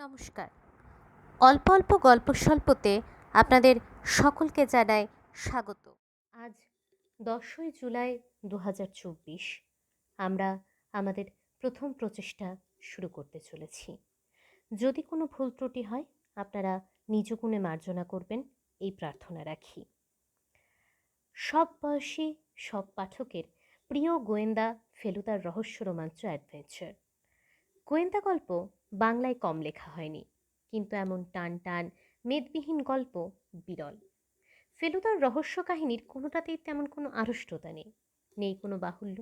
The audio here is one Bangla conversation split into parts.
নমস্কার। অল্প অল্প গল্প স্বল্পতে আপনাদের সকলকে জানাই স্বাগত। আজ 10ই জুলাই 2024। আমরা আমাদের প্রথম প্রচেষ্টা শুরু করতে চলেছি। যদি কোনো ভুল ত্রুটি হয় আপনারা নিজ গুণে মার্জনা করবেন এই প্রার্থনা রাখি। সব বয়সী সব পাঠকের প্রিয় গোয়েন্দা ফেলুদার রহস্য রোমাঞ্চ অ্যাডভেঞ্চার। গোয়েন্দা গল্প বাংলায় কম লেখা হয়নি, কিন্তু এমন টান টান মেদবিহীন গল্প বিরল। ফেলুদার রহস্য কাহিনীর কোনোটাতেই তেমন কোনো আড়ষ্টতা নেই, নেই কোনো বাহুল্য।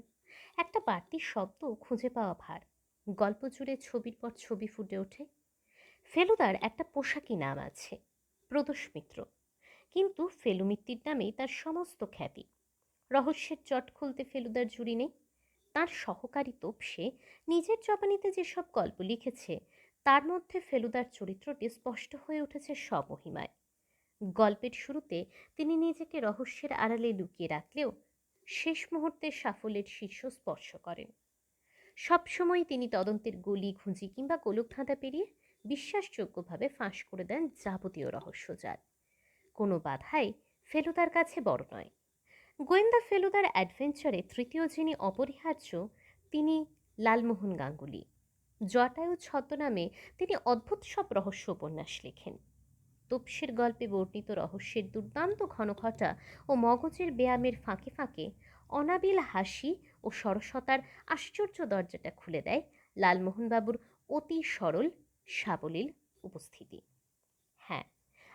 একটা বাড়তি শব্দ খুঁজে পাওয়া ভার। গল্প জুড়ে ছবির পর ছবি ফুটে ওঠে। ফেলুদার একটা পোশাকি নাম আছে, প্রদোষ মিত্র, কিন্তু ফেলু মিত্তির নামেই তার সমস্ত খ্যাতি। রহস্যের চট খুলতে ফেলুদার জুড়ি নেই। তার সহকারী তোপসে নিজের জবানিতে যেসব গল্প লিখেছে তার মধ্যে ফেলুদার চরিত্রটি স্পষ্ট হয়ে উঠেছে স্বমহিমায়। গল্পের শুরুতে তিনি নিজেকে রহস্যের আড়ালে লুকিয়ে রাখলেও শেষ মুহূর্তে সাফল্যের শীর্ষ স্পর্শ করেন। সবসময় তিনি তদন্তের গলি ঘুঁজি কিংবা গোলকধাঁধা পেরিয়ে বিশ্বাসযোগ্যভাবে ফাঁস করে দেন যাবতীয় রহস্যজাল। কোনো বাধাই ফেলুদার কাছে বড় নয়। গোয়েন্দা ফেলুদার অ্যাডভেঞ্চারে তৃতীয় যিনি অপরিহার্য তিনি লালমোহন গাঙ্গুলি। জটায়ু ছদ্মনামে তিনি অদ্ভুত সব রহস্য উপন্যাস লেখেন। তোপসের গল্পে বর্ণিত রহস্যের দুর্দান্ত ঘনঘটা ও মগজের ব্যায়ামের ফাঁকে ফাঁকে অনাবিল হাসি ও সরসতার আশ্চর্য দরজাটা খুলে দেয় লালমোহনবাবুর অতি সরল সাবলীল উপস্থিতি। হ্যাঁ,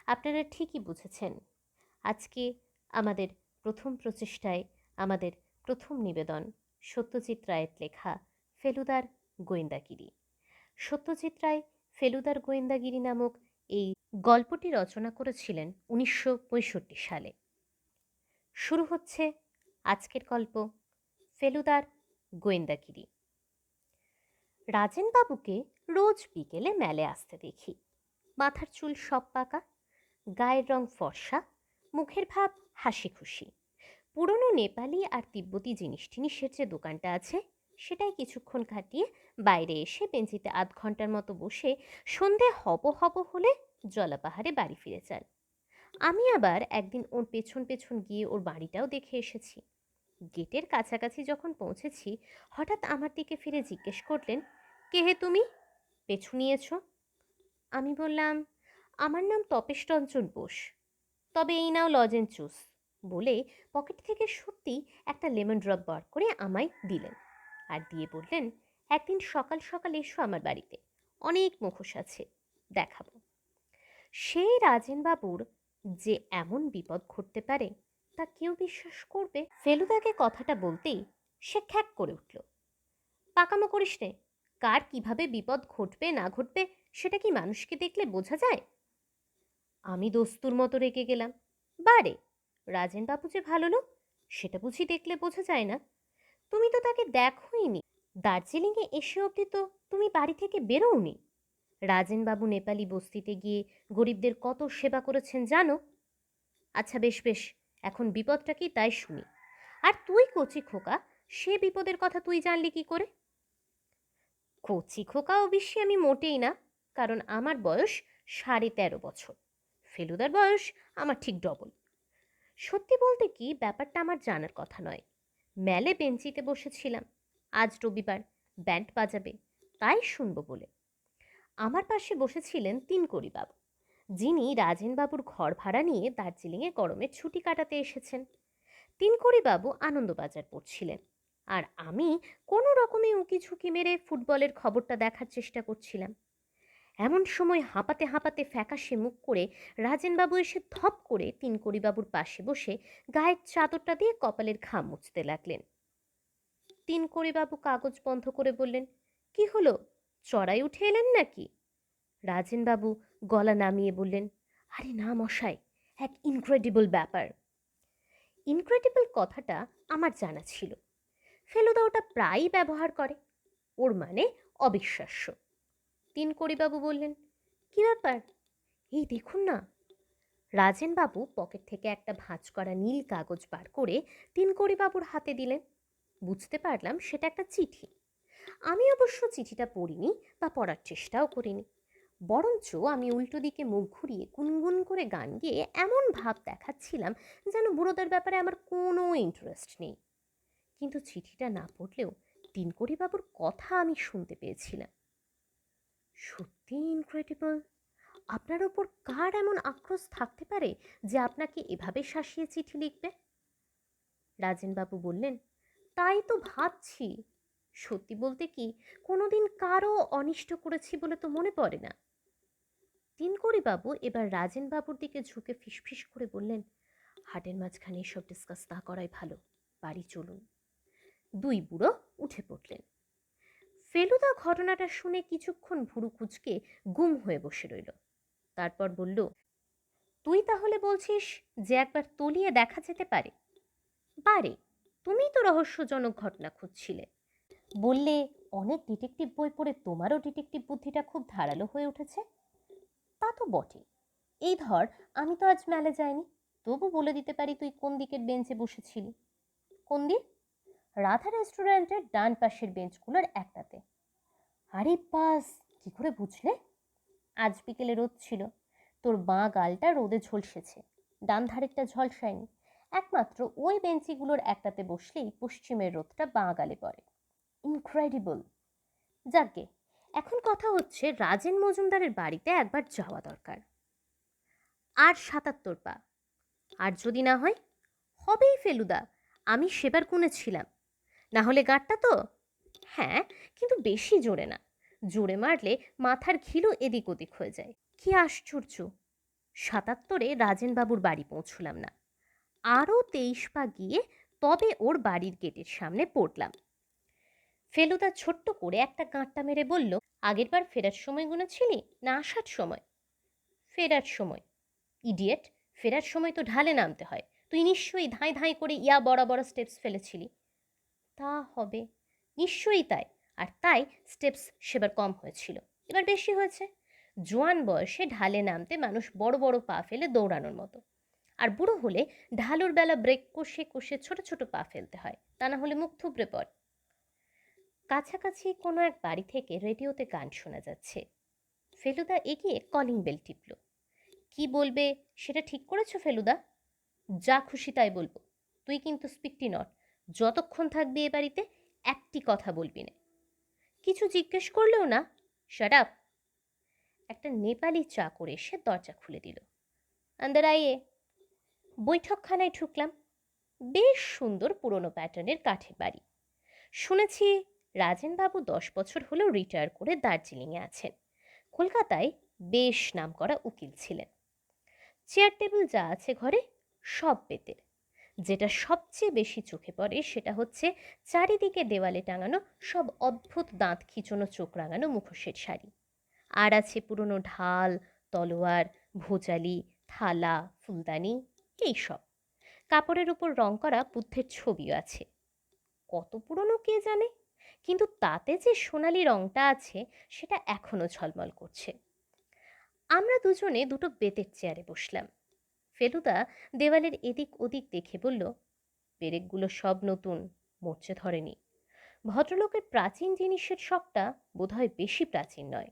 আপনারা ঠিকই বুঝেছেন। আজকে আমাদের প্রথম প্রচেষ্টায় আমাদের প্রথম নিবেদন সত্যজিৎ রায়ের লেখা ফেলুদার গোয়েন্দাগিরি। সত্যজিৎ রায় ফেলুদার গোয়েন্দাগিরি নামক এই গল্পটি রচনা করেছিলেন 1965 সালে। শুরু হচ্ছে আজকের গল্প ফেলুদার গোয়েন্দাগিরি। রাজেনবাবুকে রোজ বিকেলে মেলে আসতে দেখি। মাথার চুল সব পাকা, গায়ের রং ফর্সা, মুখের ভাব হাসি খুশি। পুরনো নেপালি আর তিব্বতী জিনিস টিনিসের যে দোকানটা আছে সেটাই কিছুক্ষণ কাটিয়ে বাইরে এসে বেঞ্চিতে আধ ঘন্টার মতো বসে সন্ধে হব হব হলে জলাপাহাড়ে বাড়ি ফিরে যান। আমি আবার একদিন ওর পেছন পেছন গিয়ে ওর বাড়িটাও দেখে এসেছি। গেটের কাছাকাছি যখন পৌঁছেছি হঠাৎ আমার দিকে ফিরে জিজ্ঞেস করলেন, কে হে তুমি, পেছু নিয়েছ? আমি বললাম, আমার নাম তপেশ রঞ্জন বোস, তবে এই নাও লজেন্স জুস, বলে পকেট থেকে সত্যি একটা লেমন ড্রপ বার করে আমায় দিলেন। আর দিয়ে বললেন, একদিন সকাল সকাল এসো আমার বাড়িতে, অনেক মুখোশ আছে, দেখাবো। সেই রাজেনবাবুর যে এমন বিপদ ঘটতে পারে তা কেউ বিশ্বাস করবে? ফেলুদাকে কথাটা বলতেই সে খ্যাক করে উঠল। পাকামো করিস নে, কার কিভাবে বিপদ ঘটবে না ঘটবে সেটা কি মানুষকে দেখলে বোঝা যায়? আমি দস্তুর মতো রেগে গেলাম। বারে, রাজেনবাবু যে ভালো লোক সেটা বুঝি দেখলে বোঝা যায় না? তুমি তো তাকে দেখোইনি, দার্জিলিংয়ে এসে অবধি তো তুমি বাড়ি থেকে বেরোওনি। রাজেনবাবু নেপালি বস্তিতে গিয়ে গরিবদের কত সেবা করেছেন জানো? আচ্ছা বেশ বেশ, এখন বিপদটা কি তাই শুনি। আর তুই কচি খোকা, সে বিপদের কথা তুই জানলি কি করে? কচি খোকা অবশ্যই আমি মোটেই না, কারণ আমার বয়স 13.5 বছর। ফেলুদার বয়স আমার ঠিক ডবল। সত্যি বলতে কি, ব্যাপারটা আমার জানার কথা নয়। মেলে বেঞ্চিতে বসেছিলাম, আজ রবিবার, ব্যান্ড বাজাবে, তাই শুনবো বলে। আমার পাশে বসেছিলেন তিনকড়িবাবু, যিনি রাজেনবাবুর ঘর ভাড়া নিয়ে দার্জিলিংয়ে গরমের ছুটি কাটাতে এসেছেন। তিনকড়িবাবু আনন্দবাজার পড়ছিলেন, আর আমি কোনো রকমে উঁকি ঝুঁকি মেরে ফুটবলের খবরটা দেখার চেষ্টা করছিলাম। এমন সময় হাঁপাতে হাঁপাতে ফ্যাকাশে মুখ করে রাজেনবাবু এসে ধপ করে তিনকড়িবাবুর পাশে বসে গায়ের চাদরটা দিয়ে কপালের ঘাম মুছতে লাগলেন। তিনকড়িবাবু কাগজ বন্ধ করে বললেন, কি হলো, চড়াই উঠে এলেন নাকি? রাজেনবাবু গলা নামিয়ে বললেন, আরে না মশাই, এক ইনক্রেডিবল ব্যাপার। ইনক্রেডিবল কথাটা আমার জানা ছিল, ফেলুদা ওটা প্রায়ই ব্যবহার করে, ওর মানে অবিশ্বাস্য। তিনকড়িবাবু বললেন, কি ব্যাপার? এই দেখুন না। রাজেনবাবু পকেট থেকে একটা ভাঁজ করা নীল কাগজ বার করে তিনকড়িবাবুর হাতে দিলেন। বুঝতে পারলাম সেটা একটা চিঠি। আমি অবশ্য চিঠিটা পড়িনি বা পড়ার চেষ্টাও করিনি। বরঞ্চ আমি উল্টো দিকে মুখ ঘুরিয়ে গুনগুন করে গান গেয়ে এমন ভাব দেখাচ্ছিলাম যেন বুড়োদের ব্যাপারে আমার কোনো ইন্টারেস্ট নেই। কিন্তু চিঠিটা না পড়লেও দিনকড়িবাবুর কথা আমি শুনতে পেয়েছিলাম। সত্যি ইনক্রেডিবল! আপনার ওপর কার এমন আক্রোশ থাকতে পারে যে আপনাকে এভাবে শাসিয়ে চিঠি লিখবে? রাজেনবাবু বললেন, তাই তো ভাবছি। সত্যি বলতে কি, কোনোদিন কারও অনিষ্ট করেছি বলে তো মনে পড়ে না। দিনকড়িবাবু এবার রাজেনবাবুর দিকে ঝুঁকে ফিসফিস করে বললেন, হাটের মাঝখানে এসব ডিসকাস না করাই ভালো, বাড়ি চলুন। দুই বুড়ো উঠে পড়লেন। ফেলুদা ঘটনাটা শুনে কিছুক্ষণ ভুরু কুঁচকে গুম হয়ে বসে রইল। তারপর বলল, তুই তাহলে বলছিস যে একবার তলিয়ে দেখা যেতে পারে? পারে। তুমিই তো রহস্যজনক ঘটনা খুঁজছিলে। বললে অনেক ডিটেকটিভ বই পড়ে তোমারও ডিটেকটিভ বুদ্ধিটা খুব ধারালো হয়ে উঠেছে। তা তো বটে। এই ধর, আমি তো আজ মেলে যাইনি, তবু বলে দিতে পারি তুই কোন দিকের বেঞ্চে বসেছিলি। কোন দিক? রাধা রেস্টুরেন্টের ডান পাশের বেঞ্চগুলোর একটাতে। আরে বাস, কি করে বুঝলে? আজ বিকেলে রোদ ছিল, তোর বাঁ গালটা রোদে ঝলসেছে, ডান ধারেরটা ঝলসায়নি। একমাত্র ওই বেঞ্চিগুলোর একটাতে বসলেই পশ্চিমের রোদটা বাঁ গালে পড়ে। ইনক্রেডিবল! যাকে, এখন কথা হচ্ছে রাজেন মজুমদারের বাড়িতে একবার যাওয়া দরকার। আর ৭৭ পা। আর যদি না হয়? হবেই ফেলুদা, আমি সেবার গুনেছিলাম। না হলে গাঁটটা তো? হ্যাঁ, কিন্তু বেশি জোরে না। জোরে মারলে মাথার ঘিলু এদিক ওদিক হয়ে যায়। কি আশ্চর্য! ৭৭-এ রাজেনবাবুর বাড়ি পৌঁছলাম না, আরও ২৩ পা গিয়ে তবে ওর বাড়ির গেটের সামনে পড়লাম। ফেলুদা ছোট্ট করে একটা গাঁটটা মেরে বলল, আগেরবার ফেরার সময় গুনেছিলি না আসার সময়? ফেরার সময়। ইডিয়েট! ফেরার সময় তো ঢালে নামতে হয়, তুই নিশ্চয়ই ধাঁই ধাঁই করে ইয়া বড় বড় স্টেপস ফেলেছিলি। তা হবে, নিশ্চয়ই তাই। আর তাই স্টেপস সেবার কম হয়েছিল, এবার বেশি হয়েছে। জোয়ান বয়সে ঢালে নামতে মানুষ বড় বড় পা ফেলে দৌড়ানোর মতো, আর বুড়ো হলে ঢালুর বেলা ব্রেক কষে কষে ছোট ছোট পা ফেলতে হয়, তা না হলে মুখ থুবড়ে পড়ে। কাছাকাছি কোনো এক বাড়ি থেকে রেডিওতে গান শোনা যাচ্ছে। ফেলুদা এগিয়ে কলিং বেল টিপল। কি বলবে সেটা ঠিক করেছো ফেলুদা? যা খুশি তাই বলবো। তুই কিন্তু স্পিকটি নট। যতক্ষণ থাকবি এ বাড়িতে একটি কথা বলবি না। কিছু জিজ্ঞেস করলেও না। Shut up! একটা নেপালি চাকর এসে দরজা খুলে দিল। আন্দার আইয়ে। বৈঠকখানায় ঢুকলাম। বেশ সুন্দর পুরনো প্যাটার্নের কাঠের বাড়ি। শুনেছি রাজেনবাবু ১০ বছর হলো রিটায়ার করে দার্জিলিংয়ে আছেন। কলকাতায় বেশ নামকরা উকিল ছিলেন। চেয়ার টেবিল যা আছে ঘরে সব বেতের। যেটা সবচেয়ে বেশি চোখে পড়ে সেটা হচ্ছে চারিদিকে দেওয়ালে টাঙানো সব অদ্ভুত দাঁত খিচুনো চোখ রাঙানো মুখোশের শাড়ি। আর আছে পুরনো ঢাল, তলোয়ার, ভোজালি, থালা, ফুলদানি, এইসব। কাপড়ের উপর রং করা বুদ্ধের ছবিও আছে। কত পুরনো কে জানে, কিন্তু তাতে যে সোনালি রংটা আছে সেটা এখনো ঝলমল করছে। আমরা দুজনে দুটো বেতের চেয়ারে বসলাম। ফেলুদা দেওয়ালের এদিক ওদিক দেখে বলল, পেরেকগুলো সব নতুন, মরচে ধরেনি। ভদ্রলোকের প্রাচীন জিনিসের শখটা বোধহয় বেশি প্রাচীন নয়।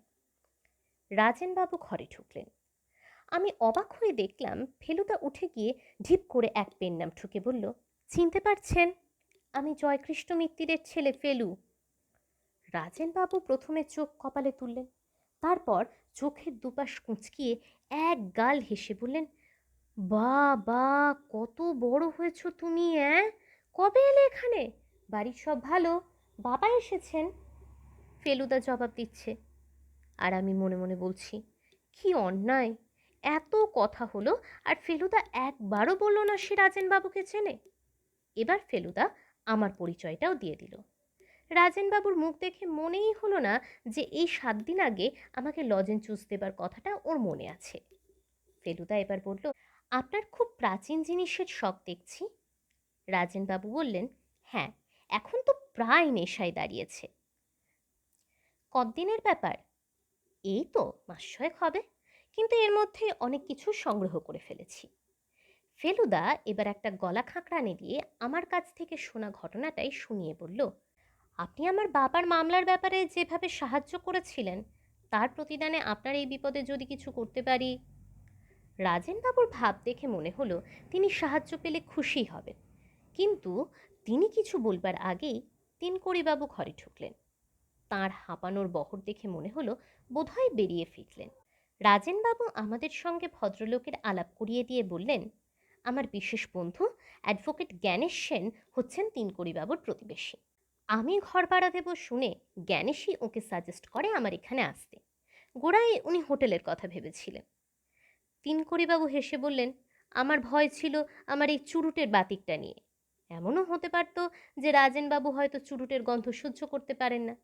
রাজেনবাবু ঘরে ঢুকলেন। আমি অবাক হয়ে দেখলাম ফেলুদা উঠে গিয়ে ঢিপ করে এক পেন নাম ঠুকে বলল, চিনতে পারছেন? আমি জয়কৃষ্ণ মিত্তিরের ছেলে ফেলু। রাজেনবাবু প্রথমে চোখ কপালে তুললেন, তারপর চোখের দুপাশ কুঁচকিয়ে এক গাল হেসে বললেন, বা বা, কত বড় হয়েছ তুমি! কবে এলে এখানে? বাড়ির সব ভালো? বাবা এসেছেন? ফেলুদা জবাব দিচ্ছে, আর আমি মনে মনে বলছি, কি অন্যায়! এত কথা হলো আর ফেলুদা একবারও বলল না সে রাজেনবাবুকে চেনে। এবার ফেলুদা আমার পরিচয়টাও দিয়ে দিল। রাজেনবাবুর মুখ দেখে মনেই হলো না যে এই ৭ দিন আগে আমাকে লজেন চুষ দেবার কথাটা ওর মনে আছে। ফেলুদা এবার বলল, আপনার খুব প্রাচীন জিনিসের শখ দেখছি। রাজেনবাবু বললেন, হ্যাঁ, এখন তো প্রায় নেশায় দাঁড়িয়েছে। কতদিনের ব্যাপার? এই তো মাস ৬ হবে, কিন্তু এর মধ্যে অনেক কিছু সংগ্রহ করে ফেলেছি। ফেলুদা এবার একটা গলা খাঁকড়ানি দিয়ে আমার কাছ থেকে শোনা ঘটনাটাই শুনিয়ে বলল, আপনি আমার বাবার মামলার ব্যাপারে যেভাবে সাহায্য করেছিলেন তার প্রতিদানে আপনার এই বিপদে যদি কিছু করতে পারি। রাজেনবাবুর ভাব দেখে মনে হলো তিনি সাহায্য পেলে খুশি হবেন, কিন্তু তিনি কিছু বলবার আগেই তিনকড়িবাবু ঘরে ঢুকলেন। তাঁর হাঁপানোর বহর দেখে মনে হলো বোধহয় বেরিয়ে ফিরলেন। রাজেনবাবু আমাদের সঙ্গে ভদ্রলোকের আলাপ করিয়ে দিয়ে বললেন, আমার বিশেষ বন্ধু অ্যাডভোকেট জ্ঞানেশ সেন হচ্ছেন তিনকড়িবাবুর প্রতিবেশী। আমি ঘর ভাড়া দেব শুনে জ্ঞানেশই ওকে সাজেস্ট করে আমার এখানে আসতে। গোড়ায় উনি হোটেলের কথা ভেবেছিলেন। তিনকড়িবাবু হেসে বললেন, আমার ভয় ছিল আমার এই চুরুটের বাতিকটা নিয়ে। এমনও হতে পারত যে রাজেনবাবু হয়তো চুরুটের গন্ধ সহ্য করতে পারেন না,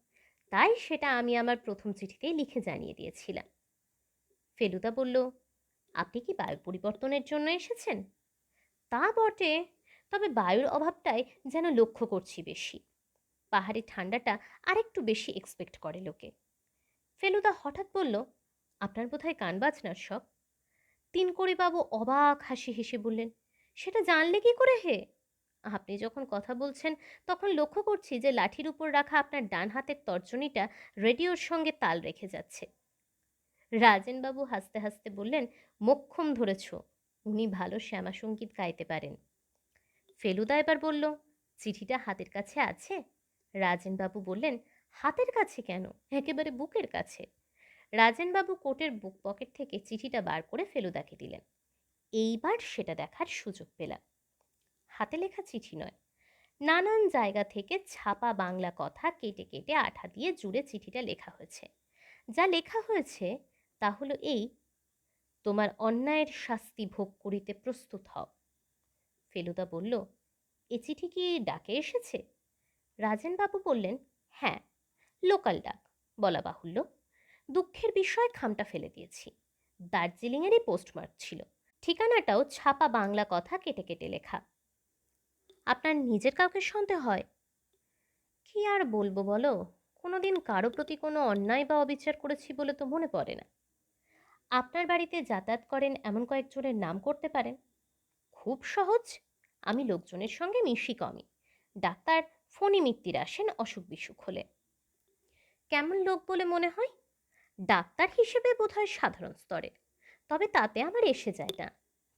তাই সেটা আমি আমার প্রথম চিঠিতেই লিখে জানিয়ে দিয়েছিলাম। ফেলুদা বলল, আপনি কি বায়ু পরিবর্তনের জন্য এসেছেন? তা বটে, তবে বায়ুর অভাবটাই যেন লক্ষ্য করছি বেশি। পাহাড়ি ঠান্ডাটা আরেকটু বেশি এক্সপেক্ট করে লোকে। ফেলুদা হঠাৎ বলল, আপনার বোধহয় গান বাজনার শখ। তিনকড়িবাবু অবাক হাসি হেসে বললেন, সেটা জানলে কি করে হে? আপনি যখন কথা বলছেন তখন লক্ষ্য করছি যে লাঠির উপর রাখা আপনার ডান হাতের তর্জনীটা রেডিওর সঙ্গে তাল রেখে যাচ্ছে। রাজেনবাবু হাসতে হাসতে বললেন, মোক্ষম ধরেছ, উনি ভালো শ্যামাসঙ্গীত গাইতে পারেন। ফেলুদা এবার বলল, চিঠিটা হাতের কাছে আছে? রাজেনবাবু বললেন, হাতের কাছে কেন, একেবারে বুকের কাছে। রাজেনবাবু কোটের বুক পকেট থেকে চিঠিটা বার করে ফেলুদাকে দিলেন। এইবার সেটা দেখার সুযোগ পেলাম। হাতে লেখা চিঠি নয়, নানান জায়গা থেকে ছাপা বাংলা কথা কেটে কেটে আঠা দিয়ে জুড়ে চিঠিটা লেখা হয়েছে। যা লেখা হয়েছে তা হলো এই, তোমার অন্যায়ের শাস্তি ভোগ করিতে প্রস্তুত হও। ফেলুদা বলল, এ চিঠি কি ডাকে এসেছে? রাজেনবাবু বললেন, হ্যাঁ, লোকাল ডাক বলা বাহুল্য। দুঃখের বিষয় খামটা ফেলে দিয়েছি। দার্জিলিংয়েরই পোস্টমার্ক ছিল, ঠিকানাটাও ছাপা বাংলা কথা কেটে কেটে লেখা। আপনার নিজের কাউকে সন্দেহ হয়? কি আর বলবো বলো, কোনোদিন কারো প্রতি কোনো অন্যায় বা অবিচার করেছি বলে তো মনে পড়ে না। আপনার বাড়িতে যাতায়াত করেন এমন কয়েকজনের নাম করতে পারেন? খুব সহজ, আমি লোকজনের সঙ্গে মিশি কমই। ডাক্তার ফণি মিত্তির আসেন অসুখ বিসুখ হলে। কেমন লোক বলে মনে হয়? ডাক্তার হিসেবে বোধহয় সাধারণ স্তরের, তবে তাতে আমার এসে যায় না,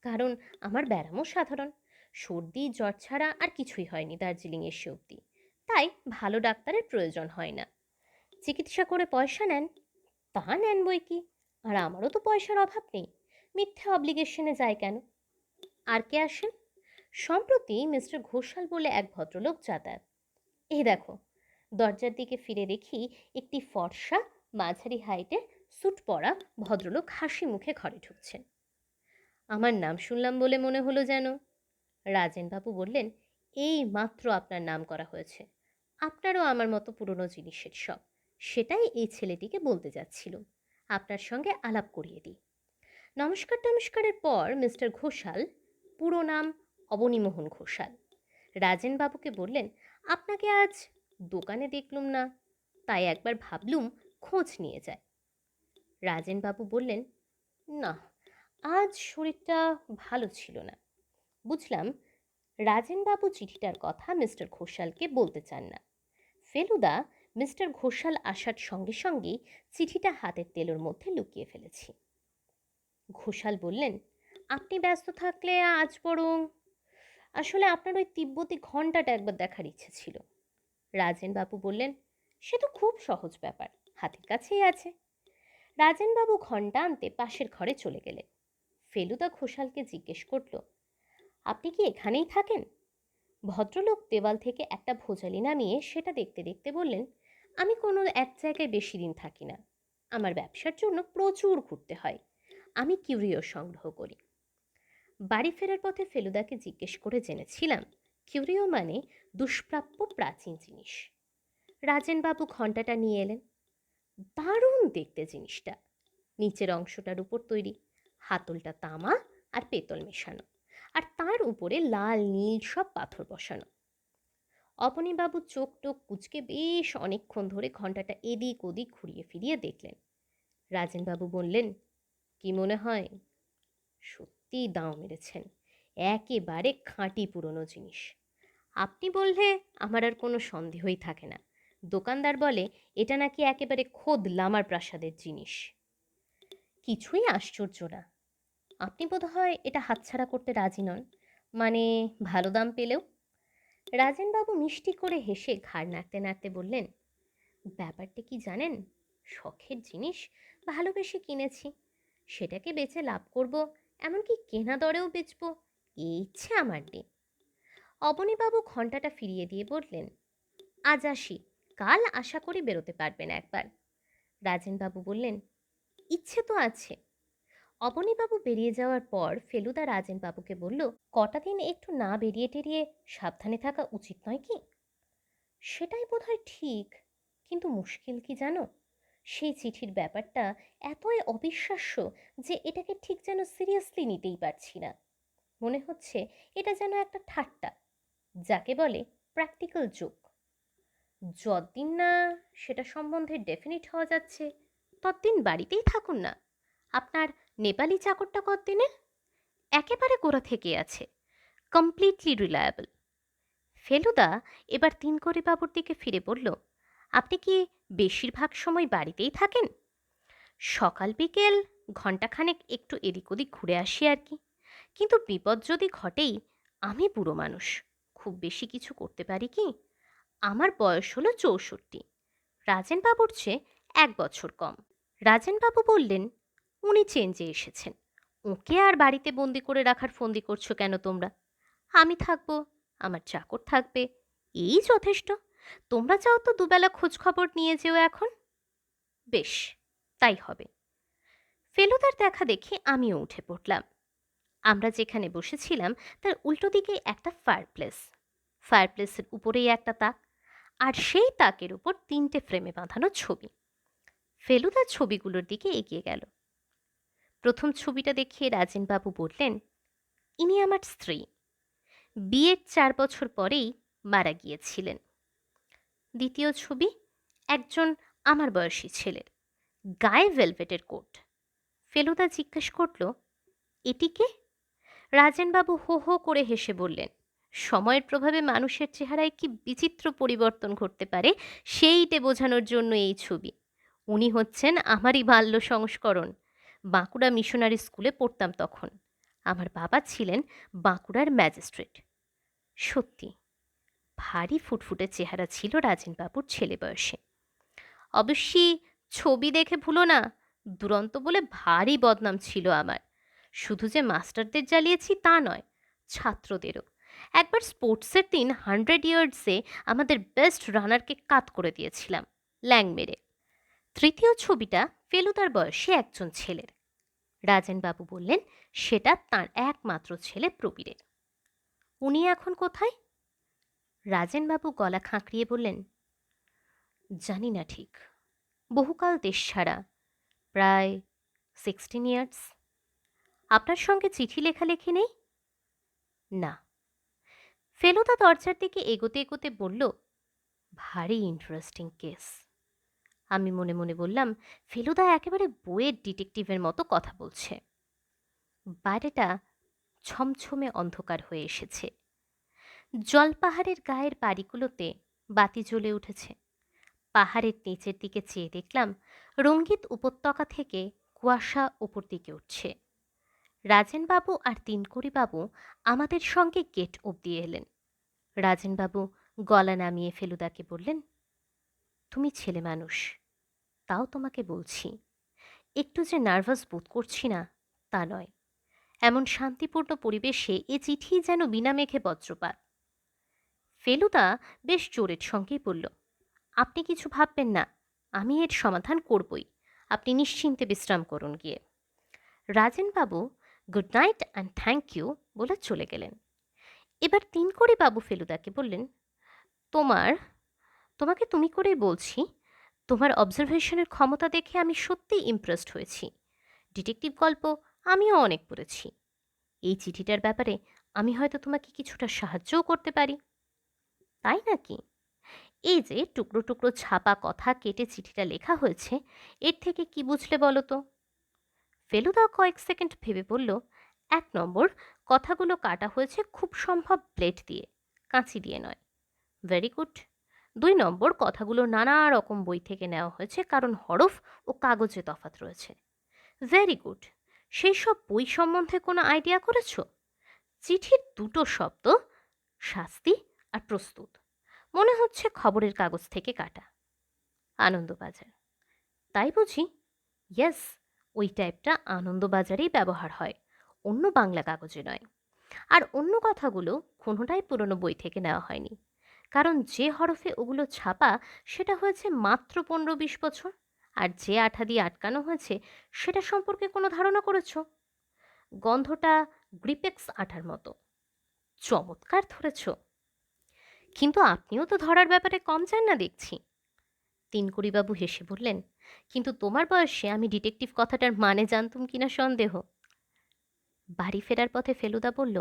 কারণ আমার ব্যারামও সাধারণ। সর্দি জ্বর ছাড়া আর কিছুই হয়নি দার্জিলিং এসে অবধি, তাই ভালো ডাক্তারের প্রয়োজন হয় না। চিকিৎসা করে পয়সা নেন, তা নেন বই কি, আর আমারও তো পয়সার অভাব নেই, মিথ্যে অব্লিগেশনে যায় কেন? আর কে আসেন? সম্প্রতি মিস্টার ঘোষাল বলে এক ভদ্রলোক যাতায়াত। এই দেখো, দরজার দিকে ফিরে দেখি একটি ফর্সা মাঝারি হাইটের স্যুট পরা ভদ্রলোক হাসি মুখে ঘরে ঢুকছেন। আমার নাম শুনলাম বলে মনে হলো যেন। রাজেনবাবু বললেন, এই মাত্র আপনার নাম করা হয়েছে। আপনারও আমার মতো পুরনো জিনিসের শখ, সেটাই এই ছেলেটিকে বলতে যাচ্ছিল। আপনার সঙ্গে আলাপ করিয়ে দিই। নমস্কার টমস্কারের পর মিস্টার ঘোষাল, পুরো নাম অবনীমোহন ঘোষাল, রাজেনবাবুকে বললেন, আপনাকে আজ দোকানে দেখলুম না, তাই একবার ভাবলুম খোঁজ নিয়ে যায়। রাজেনবাবু বললেন, না, আজ শরীরটা ভালো ছিল না। বুঝলাম রাজেনবাবু চিঠিটার কথা মিস্টার ঘোষালকে বলতে চান না। ফেলুদা মিস্টার ঘোষাল আসার সঙ্গে সঙ্গেই চিঠিটা হাতের তেলোর মধ্যে লুকিয়ে ফেলেছি। ঘোষাল বললেন, আপনি ব্যস্ত থাকলে আজ বরং, আসলে আপনার ওই তিব্বতী ঘণ্টাটা একবার দেখার ইচ্ছে ছিল। রাজেনবাবু বললেন, সে তো খুব সহজ ব্যাপার, হাতের কাছেই আছে। রাজেনবাবু ঘণ্টা আনতে পাশের ঘরে চলে গেলেন। ফেলুদা ঘোষালকে জিজ্ঞেস করল, আপনি কি এখানেই থাকেন? ভদ্রলোক দেওয়াল থেকে একটা ভোজালি নামিয়ে সেটা দেখতে দেখতে বললেন, আমি কোনো এক জায়গায় বেশি দিন থাকি না, আমার ব্যবসার জন্য প্রচুর ঘুরতে হয়, আমি কিউরিও সংগ্রহ করি। বাড়ি ফেরার পথে ফেলুদাকে জিজ্ঞেস করে জেনেছিলাম কিউরিও মানে দুষ্প্রাপ্য প্রাচীন জিনিস। রাজেনবাবু ঘণ্টাটা নিয়ে এলেন। দারুণ দেখতে জিনিসটা, নিচের অংশটার উপর তৈরি, হাতলটা তামা আর পেতল মেশানো, আর তার উপরে লাল নীল সব পাথর বসানো। অবনীবাবু চোখ টোক কুচকে বেশ অনেকক্ষণ ধরে ঘণ্টাটা এদিক ওদিক ঘুরিয়ে ফিরিয়ে দেখলেন। রাজেনবাবু বললেন, কি মনে হয়? সত্যি দাও মেরেছেন, একেবারে খাঁটি পুরনো জিনিস। আপনি বললে আমার আর কোনো সন্দেহই থাকে না, দোকানদার বলে এটা নাকি একেবারে খোদ লামার প্রাসাদের জিনিস। কিছুই আশ্চর্য না। আপনি বোধহয় এটা হাতছাড়া করতে রাজি নন, মানে ভালো দাম পেলেও। রাজেনবাবু মিষ্টি করে হেসে ঘাড় নাড়তে নাড়তে বললেন, ব্যাপারটা কি জানেন, শখের জিনিস ভালোবেসে কিনেছি, সেটাকে বেচে লাভ করব, এমনকি কেনা দরেও বেচব, এই ইচ্ছে আমার নেই। অবনীবাবু ঘণ্টাটা ফিরিয়ে দিয়ে বললেন, আজ আসি, কাল আশা করি বেরোতে পারবেন একবার। রাজেনবাবু বললেন, ইচ্ছে তো আছে। অবনীবাবু বেরিয়ে যাওয়ার পর ফেলুদা রাজেনবাবুকে বলল, কটা দিন একটু না বেরিয়ে টেরিয়ে সাবধানে থাকা উচিত নয় কি? সেটাই বোধহয় ঠিক, কিন্তু মুশকিল কি জানো, সেই চিঠির ব্যাপারটা এতই অবিশ্বাস্য যে এটাকে ঠিক যেন সিরিয়াসলি নিতেই পারছি না। মনে হচ্ছে এটা যেন একটা ঠাট্টা, যাকে বলে প্র্যাকটিক্যাল জোক। যতদিন না সেটা সম্বন্ধে ডেফিনিট হওয়া যাচ্ছে ততদিন বাড়িতেই থাকুন না। আপনার নেপালি চাকরটা কতদিনের? একেবারে গোড়া থেকে আছে, কমপ্লিটলি রিলায়েবল। ফেলুদা এবার বাবুর দিকে ফিরে বলল, আপনি কি বেশিরভাগ সময় বাড়িতেই থাকেন? সকাল বিকেল ঘণ্টাখানেক একটু এদিক ওদিক ঘুরে আসি আর কি। কিন্তু বিপদ যদি ঘটেই, আমি বুড়ো মানুষ, খুব বেশি কিছু করতে পারি কি? আমার বয়স হলো 64, রাজেনবাবুর চেয়ে 1 বছর কম। রাজেনবাবু বললেন, উনি চেঞ্জে এসেছেন, ওকে আর বাড়িতে বন্দি করে রাখার ফন্দি করছো কেন তোমরা? আমি থাকবো, আমার চাকর থাকবে, এই যথেষ্ট। তোমরা চাও তো দুবেলা খোঁজ খবর নিয়ে যেও এখন। বেশ, তাই হবে। ফেলুদার দেখা দেখে আমিও উঠে পড়লাম। আমরা যেখানে বসেছিলাম তার উল্টো দিকে একটা ফায়ারপ্লেস, ফায়ারপ্লেসের উপরেই একটা তাক, আর সেই তাকের উপর 3টে ফ্রেমে বাঁধানো ছবি। ফেলুদা ছবিগুলোর দিকে এগিয়ে গেল। প্রথম ছবিটা দেখে রাজেনবাবু বললেন, ইনি আমার স্ত্রী, বিয়ের 4 বছর পরেই মারা গিয়েছিলেন। দ্বিতীয় ছবি, একজন আমার বয়সী ছেলের, গায়ে ভেলভেটের কোট। ফেলুদা জিজ্ঞেস করল, এটিকে? রাজেনবাবু হো হো করে হেসে বললেন, সময়ের প্রভাবে মানুষের চেহারায় কি বিচিত্র পরিবর্তন ঘটতে পারে সেইটে বোঝানোর জন্য এই ছবি। উনি হচ্ছেন আমারই বাল্য সংস্করণ। বাঁকুড়া মিশনারি স্কুলে পড়তাম তখন। আমার বাবা ছিলেন বাঁকুড়ার ম্যাজিস্ট্রেট। সত্যি ভারী ফুটফুটে চেহারা ছিল রাজেনবাবুর ছেলে বয়সে। অবশ্যই ছবি দেখে ভুলো না, দুরন্ত বলে ভারী বদনাম ছিল আমার। শুধু যে মাস্টারদের জ্বালিয়েছি তা নয়, ছাত্রদেরও। একবার স্পোর্টসের দিন 100 ইয়ার্ডসে আমাদের বেস্ট রানারকে কাত করে দিয়েছিলাম ল্যাং মেরে। তৃতীয় ছবিটা ফেলুদার বয়সী একজন ছেলের। রাজেনবাবু বললেন, সেটা তাঁর একমাত্র ছেলে প্রবীরের। উনি এখন কোথায়? রাজেনবাবু গলা খাঁকড়িয়ে বললেন, জানি না ঠিক, বহুকাল দেশ ছাড়া, প্রায় 16 ইয়ার্স। আপনার সঙ্গে চিঠি লেখালেখি নেই? না। ফেলুদা দরজার দিকে এগোতে এগোতে বলল, ভারী ইন্টারেস্টিং কেস। আমি মনে মনে বললাম, ফেলুদা একেবারে বইয়ের ডিটেকটিভের মতো কথা বলছে। বাইরেটা ছমছমে অন্ধকার হয়ে এসেছে। জলপাহাড়ের গায়ের বাড়িগুলোতে বাতি জ্বলে উঠেছে। পাহাড়ের নিচের দিকে চেয়ে দেখলাম রঙ্গিত উপত্যকা থেকে কুয়াশা ওপর দিকে উঠছে। রাজেনবাবু আর বাবু আমাদের সঙ্গে গেট অবধি এলেন। রাজেনবাবু গলা নামিয়ে ফেলুদাকে বললেন, তুমি ছেলে মানুষ, তাও তোমাকে বলছি, একটু যে নার্ভাস বোধ করছি না তা নয়। এমন শান্তিপূর্ণ পরিবেশে এ চিঠি যেন বিনা মেঘে বজ্রপাত। ফেলুদা বেশ জোরের সঙ্গেই বলল, আপনি কিছু ভাববেন না, আমি এর সমাধান করবই, আপনি নিশ্চিন্তে বিশ্রাম করুন গিয়ে। রাজেনবাবু good night and thank you বলে চলে গেলেন। এবার বাবু ফেলুদাকে বললেন, তোমাকে তুমি করেই বলছি, তোমার অবজারভেশনের ক্ষমতা দেখে আমি সত্যিই ইমপ্রেসড হয়েছি। ডিটেকটিভ গল্প আমিও অনেক পড়েছি। এই চিঠিটার ব্যাপারে আমি হয়তো তোমাকে কিছুটা সাহায্যও করতে পারি। তাই নাকি? এই যে টুকরো টুকরো ছাপা কথা কেটে চিঠিটা লেখা হয়েছে, এর থেকে কি বুঝলে বলো তো? ফেলুদা কয়েক সেকেন্ড ভেবে বলল, 1 নম্বর, কথাগুলো কাটা হয়েছে খুব সম্ভব ব্লেড দিয়ে, কাঁচি দিয়ে নয়। ভেরি গুড, 2 নম্বর, কথাগুলো নানা রকম বই থেকে নেওয়া হয়েছে কারণ হরফ ও কাগজে তফাৎ রয়েছে। Very good. সেই সব বই সম্বন্ধে কোনো আইডিয়া করেছো? চিঠির দুটো শব্দ, শাস্তি আর প্রস্তুত, মনে হচ্ছে খবরের কাগজ থেকে কাটা। আনন্দবাজার। তাই বুঝি? ইয়েস, ওই টাইপটা আনন্দবাজারেই ব্যবহার হয়, অন্য বাংলা কাগজে নয়। আর অন্য কথাগুলো কোনোটাই পুরনো বই থেকে নেওয়া হয়নি, কারণ যে হরফে ওগুলো ছাপা সেটা হয়েছে মাত্র 15-20 বছর। আর যে আঠা দিয়ে আটকানো হয়েছে সেটা সম্পর্কে কোনো ধারণা করেছো? গন্ধটা গ্রিপেক্স আঠার মতো। চমৎকার ধরেছ। কিন্তু আপনিও তো ধরার ব্যাপারে কম চান না দেখছি। তিনকুড়িবাবু হেসে বললেন, কিন্তু তোমার বয়সে আমি ডিটেকটিভ কথাটার মানে জানতুম কিনা সন্দেহ। বাড়ি ফেরার পথে ফেলুদা বলল,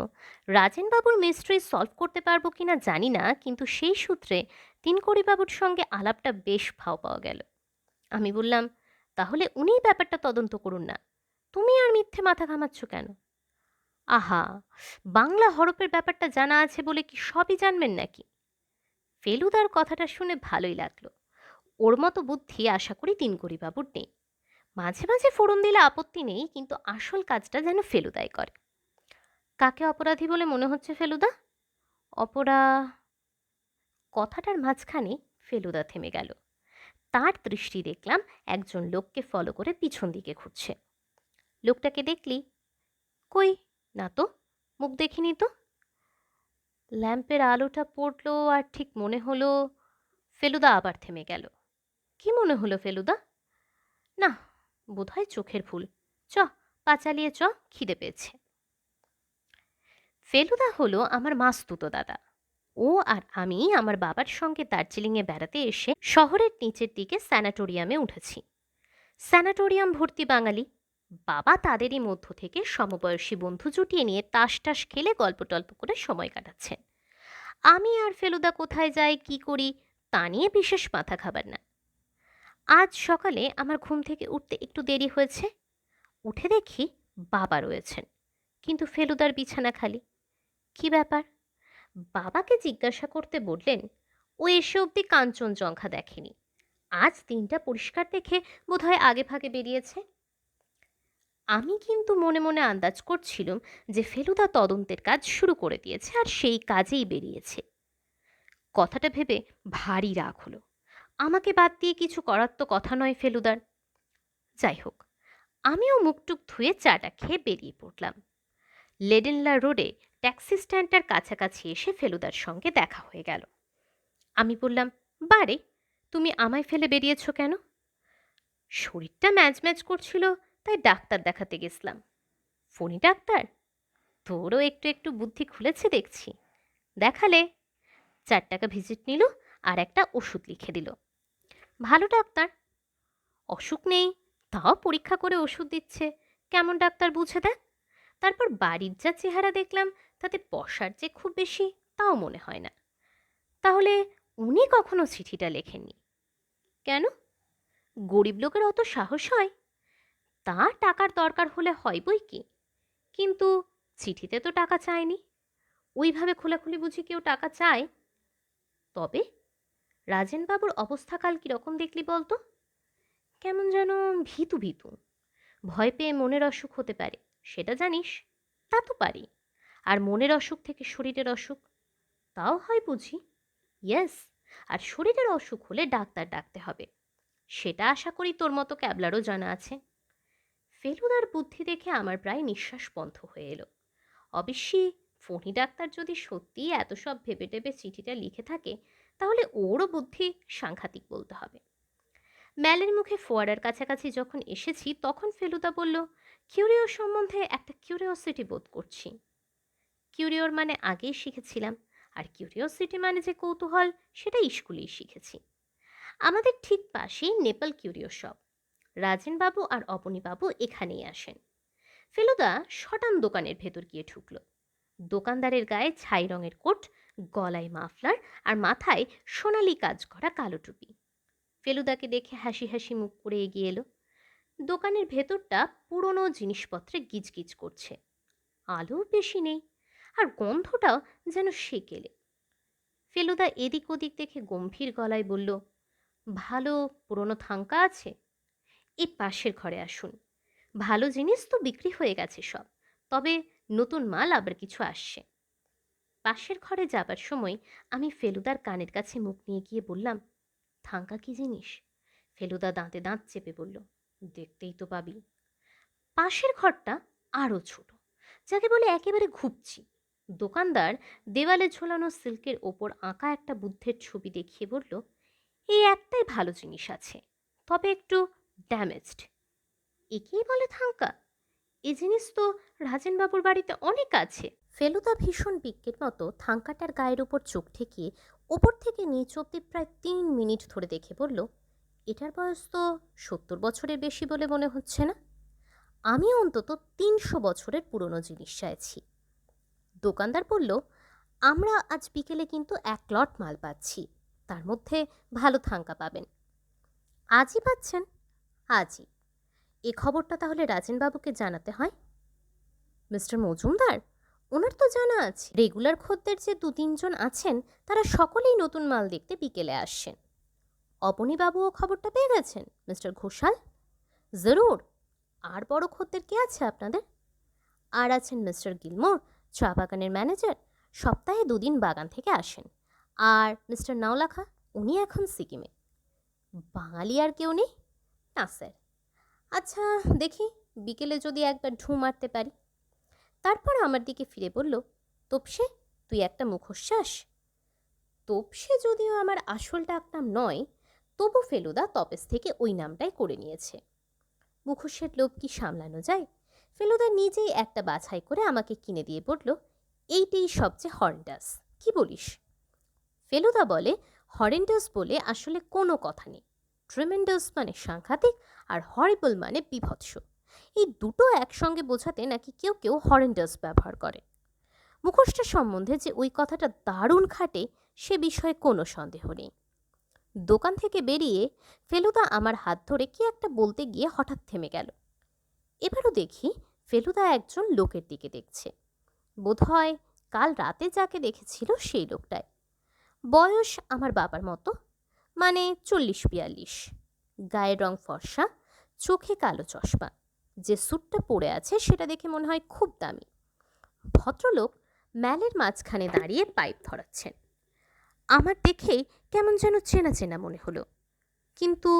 রাজেনবাবুর মিস্ট্রি সলভ করতে পারবো কিনা জানি না, কিন্তু সেই সূত্রে তিনকুড়িবাবুর সঙ্গে আলাপটা বেশ ভাও পাওয়া গেল। আমি বললাম, তাহলে উনিই ব্যাপারটা তদন্ত করুন না, তুমি আর মিথ্যে মাথা ঘামাচ্ছ কেন? আহা, বাংলা হরফের ব্যাপারটা জানা আছে বলে কি সবই জানবেন নাকি? ফেলুদার কথাটা শুনে ভালোই লাগলো। ওর মতো বুদ্ধি আশা করি তিনকুড়িবাবুর নেই। মাঝে মাঝে ফোড়ন দিলে আপত্তি নেই, কিন্তু আসল কাজটা যেন ফেলুদাই করে। কাকে অপরাধী বলে মনে হচ্ছে ফেলুদা? অপরা কথাটার মাঝখানে ফেলুদা থেমে গেল। তার দৃষ্টি দেখলাম একজন লোককে ফলো করে পিছন দিকে ঘুরছে। লোকটাকে দেখলি? কই, না তো, মুখ দেখিনি তো। ল্যাম্পের আলোটা পড়লো আর ঠিক মনে হলো। ফেলুদা আবার থেমে গেল। কি মনে হলো ফেলুদা? না, বোধহয় চোখের ভুল। চ, পা চালিয়ে চ, খিদে পেয়েছে। ফেলুদা হলো আমার মাসতুতো দাদা। ও আর আমি আমার বাবার সঙ্গে দার্জিলিংয়ে বেড়াতে এসে শহরের নিচের দিকে স্যানাটোরিয়ামে উঠেছি। স্যানাটোরিয়াম ভর্তি বাঙালি। বাবা তাদেরই মধ্য থেকে সমবয়সী বন্ধু জুটিয়ে নিয়ে তাস টাস খেলে গল্প টল্প করে সময় কাটাচ্ছেন। আমি আর ফেলুদা কোথায় যাই কি করি তা নিয়ে বিশেষ মাথা খাবার না। আজ সকালে আমার ঘুম থেকে উঠতে একটু দেরি হয়েছে। উঠে দেখি বাবা রয়েছেন, কিন্তু ফেলুদার বিছানা খালি। কি ব্যাপার? বাবাকে জিজ্ঞাসা করতে বললেন, ও এসে অবধি কাঞ্চনজঙ্ঘা দেখেনি, আজ দিনটা পরিষ্কার দেখে বোধহয় আগে ভাগে বেরিয়েছে। আমি কিন্তু মনে মনে আন্দাজ করছিলাম যে ফেলুদা তদন্তের কাজ শুরু করে দিয়েছে আর সেই কাজেই বেরিয়েছে। কথাটা ভেবে ভারী রাগ হলো। আমাকে বাদ দিয়ে কিছু করার তো কথা নয় ফেলুদার। যাই হোক, আমিও মুখটুক ধুয়ে চাটা খেয়ে বেরিয়ে পড়লাম। লেডেনলা রোডে ট্যাক্সি স্ট্যান্ডটার কাছাকাছি এসে ফেলুদার সঙ্গে দেখা হয়ে গেল। আমি বললাম, বারে, তুমি আমায় ফেলে বেরিয়েছ কেন? শরীরটা ম্যাজ ম্যাজ করছিল, তাই ডাক্তার দেখাতে গেছিলাম। ফণি ডাক্তার? তোরও একটু একটু বুদ্ধি খুলেছে দেখছি। দেখালে, 4 টাকা ভিজিট নিল আর একটা ওষুধ লিখে দিল। ভালো ডাক্তার। অসুখ নেই, তাও পরীক্ষা করে ওষুধ দিচ্ছে। কেমন ডাক্তার বুঝে দেখ। তারপর বাড়ির যা চেহারা দেখলাম তাতে বসার যে খুব বেশি তাও মনে হয় না। তাহলে উনি কখনো চিঠিটা লেখেননি কেন? গরিব লোকের অত সাহস হয়? তা টাকার দরকার হলে হয় বই কি, কিন্তু চিঠিতে তো টাকা চায়নি। ওইভাবে খোলাখুলি বুঝি কেউ টাকা চায়? তবে রাজেনবাবুর অবস্থাকাল কীরকম দেখলি বলতো? কেমন যেন ভীতু ভীতু। ভয় পেয়ে মনের অসুখ হতে পারে, সেটা জানিস? তা তো পারি। আর মনের অসুখ থেকে শরীরের অসুখ, তাও হয় বুঝি? ইয়েস। আর শরীরের অসুখ হলে ডাক্তার ডাকতে হবে, সেটা আশা করি তোর মতো ক্যাবলারও জানা আছে। ফেলুদার বুদ্ধি দেখে আমার প্রায় নিঃশ্বাস বন্ধ হয়ে এলো। অবশ্যই ফণি ডাক্তার যদি সত্যিই এত সব ভেবে টেবে চিঠিটা লিখে থাকে, তাহলে ওরও বুদ্ধি সাংঘাতিক বলতে হবে। ম্যালের মুখে ফোয়ারার কাছাকাছি যখন এসেছি তখন ফেলুদা বলল, কিউরিও সম্বন্ধে একটা কিউরিওসিটি বোধ করছি। কিউরিওর মানে আগেই শিখেছিলাম, আর কিউরিওসিটি মানে যে কৌতূহল, সেটা স্কুলেই শিখেছি। আমাদের ঠিক পাশেই নেপাল কিউরিও শপ। রাজেনবাবু আর অবনীবাবু এখানেই আসেন। ফেলুদা শটান দোকানের ভেতর গিয়ে ঢুকল। দোকানদারের গায়ে ছাই রঙের কোট, গলায় মাফলার আর মাথায় সোনালি কাজ করা কালো টুপি। ফেলুদাকে দেখে হাসি হাসি মুখ করে এগিয়ে এলো। দোকানের ভেতরটা পুরনো জিনিসপত্রে গিজগিজ করছে। আলো বেশি নেই, আর গন্ধটাও যেন সেকেলে। ফেলুদা এদিক ওদিক দেখে গম্ভীর গলায় বলল, ভালো পুরনো থাঙ্কা আছে? এই পাশের ঘরে আসুন। ভালো জিনিস তো বিক্রি হয়ে গেছে সব, তবে নতুন মাল আবার কিছু আসছে। পাশের ঘরে যাবার সময় আমি ফেলুদার কানের কাছে মুখ নিয়ে গিয়ে বললাম, থাঙ্কা কি জিনিস? ফেলুদা দাঁতে দাঁত চেপে বলল, দেখতেই তো পাবি। পাশের ঘরটা আরও ছোট, যাকে বলে একেবারে ঘুপচি। দোকানদার দেওয়ালে ঝোলানো সিল্কের ওপর আঁকা একটা বুদ্ধের ছবি দেখিয়ে বলল, এই একটাই ভালো জিনিস আছে, তবে একটু ড্যামেজড। একেই বলে থাঙ্কা? এই জিনিস তো রাজেনবাবুর বাড়িতে অনেক আছে। ফেলুদা ভীষণ বিজ্ঞের মতো থাঙ্কাটার গায়ের উপর চোখ ঠেকিয়ে ওপর থেকে নিচ অব্দি প্রায় 3 মিনিট ধরে দেখে বলল, এটার বয়স তো 70 বছরের বেশি বলে মনে হচ্ছে না। আমি অন্তত 300 বছরের পুরনো জিনিস চাইছি। দোকানদার বলল, আমরা আজ বিকেলে কিন্তু 1 লট মাল পাচ্ছি, তার মধ্যে ভালো থাঙ্কা পাবেন। আজই পাচ্ছেন? আজই। এ খবরটা তাহলে রাজেনবাবুকে জানাতে হয়। মিস্টার মজুমদার, ওনার তো জানা আছে, রেগুলার খদ্দের যে 2-3 জন আছেন তারা সকলেই নতুন মাল দেখতে বিকেলে আসছেন। অবনীবাবুও খবরটা পেয়ে গেছেন মিস্টার ঘোষাল? জরুর। আর বড় খদ্দের কে আছে আপনাদের? আর আছেন মিস্টার গিলমোর, চা বাগানের ম্যানেজার, সপ্তাহে 2 দিন বাগান থেকে আসেন। আর মিস্টার নাওলাখা, উনি এখন সিকিমে। বাঙালি আর কেউ নেই? না স্যার। আচ্ছা, দেখি বিকেলে যদি একবার ঢু মারতে পারি। তারপর আমার দিকে ফিরে বলল, তোপসে, তুই একটা মুখোশ্বাস। তোপসে যদিও আমার আসল ডাকনাম নয়, তবু ফেলুদা তপেস থেকে ওই নামটাই করে নিয়েছে। মুখোশের লোভ কি সামলানো যায়? ফেলুদা নিজেই একটা বাছাই করে আমাকে কিনে দিয়ে বলল, এইটাই সবচেয়ে হরেন্ডাস, কি বলিস? ফেলুদা বলে, হরেন্ডাস বলে আসলে কোনো কথা নেই। ট্রেমেন্ডাস মানে সাংঘাতিক, আর হরিবল মানে বিভৎস। এই দুটো একসঙ্গে বোঝাতে নাকি কেউ কেউ হরেন্ডাস ব্যবহার করে। মুখোশটা সম্বন্ধে যে ওই কথাটা দারুণ খাটে সে বিষয়ে কোনো সন্দেহ নেই। দোকান থেকে বেরিয়ে ফেলুদা আমার হাত ধরে কি একটা বলতে গিয়ে হঠাৎ থেমে গেল। এবারও দেখি ফেলুদা একজন লোকের দিকে দেখছে। বোধহয় কাল রাতে যাকে দেখেছিল সেই লোকটাই। বয়স আমার বাবার মতো, মানে 40-42। গায়ের রং ফর্সা, চোখে কালো চশমা। যে স্যুটটা পরে আছে সেটা দেখে মনে হয় খুব দামি। ভদ্রলোক ম্যালের মাঝখানে দাঁড়িয়ে পাইপ ধরাচ্ছেন। আমার দেখেই কেমন যেন চেনা চেনা মনে হলো, কিন্তু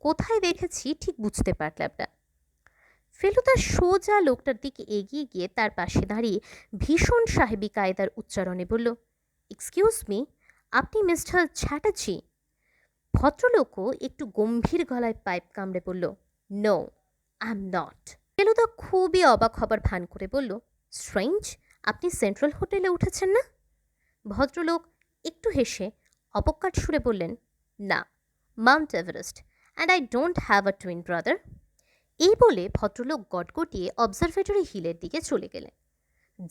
কোথায় দেখেছি ঠিক বুঝতে পারলাম না। ফেলুদা সোজা লোকটার দিকে এগিয়ে গিয়ে তার পাশে দাঁড়িয়ে ভীষণ সাহেবী কায়দার উচ্চারণে বলল, এক্সকিউজ মি, আপনি মিস্টার চ্যাটার্জি? ভদ্রলোকও একটু গম্ভীর গলায় পাইপ কামড়ে বলল, no, I am not. Feluda খুবই অবাক হবার ভান করে বলল, স্ট্রেঞ্জ, আপনি সেন্ট্রাল হোটেলে উঠেছেন না? ভদ্রলোক একটু হেসে অপকার সুরে বললেন, না, Mount Everest, and I don't have a twin brother. এই বলে ভদ্রলোক গটগটিয়ে অবজারভেটরি হিলের দিকে চলে গেলেন।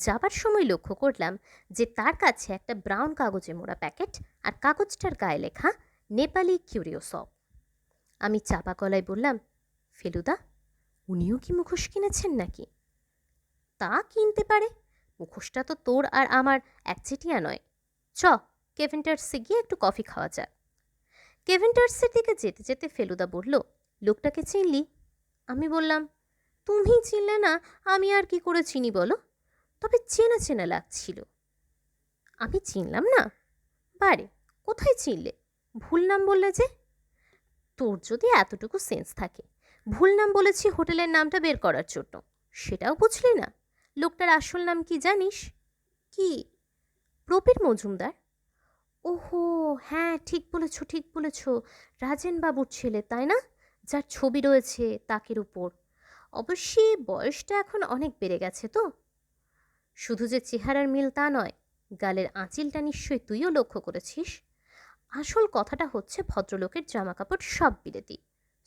যাবার সময় লক্ষ্য করলাম যে তার কাছে একটা ব্রাউন কাগজে মোড়া প্যাকেট, আর কাগজটার গায়ে লেখা নেপালি কিউরিওসপ। আমি চাপা গলায় বললাম, ফেলুদা, উনিও কি মুখোশ কিনেছেন নাকি? তা কিনতে পারে, মুখোশটা তো তোর আর আমার একচেটিয়া নয়। চ, কেভেন্টার্সে গিয়ে একটু কফি খাওয়া যাক। কেভেন্টার্সের দিকে যেতে যেতে ফেলুদা বলল, লোকটাকে চিনলি? আমি বললাম, তুমি চিনলে না, আমি আর কি করে চিনি বলো? তবে চেনা চেনা লাগছিল। আমি চিনলাম না? বারে, কোথায় চিনলে? ভুল নাম বললে যে। তোর যদি এতটুকু সেন্স থাকে, ভুল নাম বলেছি হোটেলের নামটা বের করার জন্য, সেটাও বুঝলি না? লোকটার আসল নাম কি জানিস? কি? প্রবীর মজুমদার। ওহো, হ্যাঁ, ঠিক বলেছ, ঠিক বলেছ, রাজেনবাবুর ছেলে তাই না, যার ছবি রয়েছে তাকের উপর। অবশ্যই বয়সটা এখন অনেক বেড়ে গেছে তো। শুধু যে চেহারার মিল তা নয়, গালের আঁচিলটা নিশ্চয়ই তুইও লক্ষ্য করেছিস। আসল কথাটা হচ্ছে ভদ্রলোকের জামাকাপড় সব বিলেতি,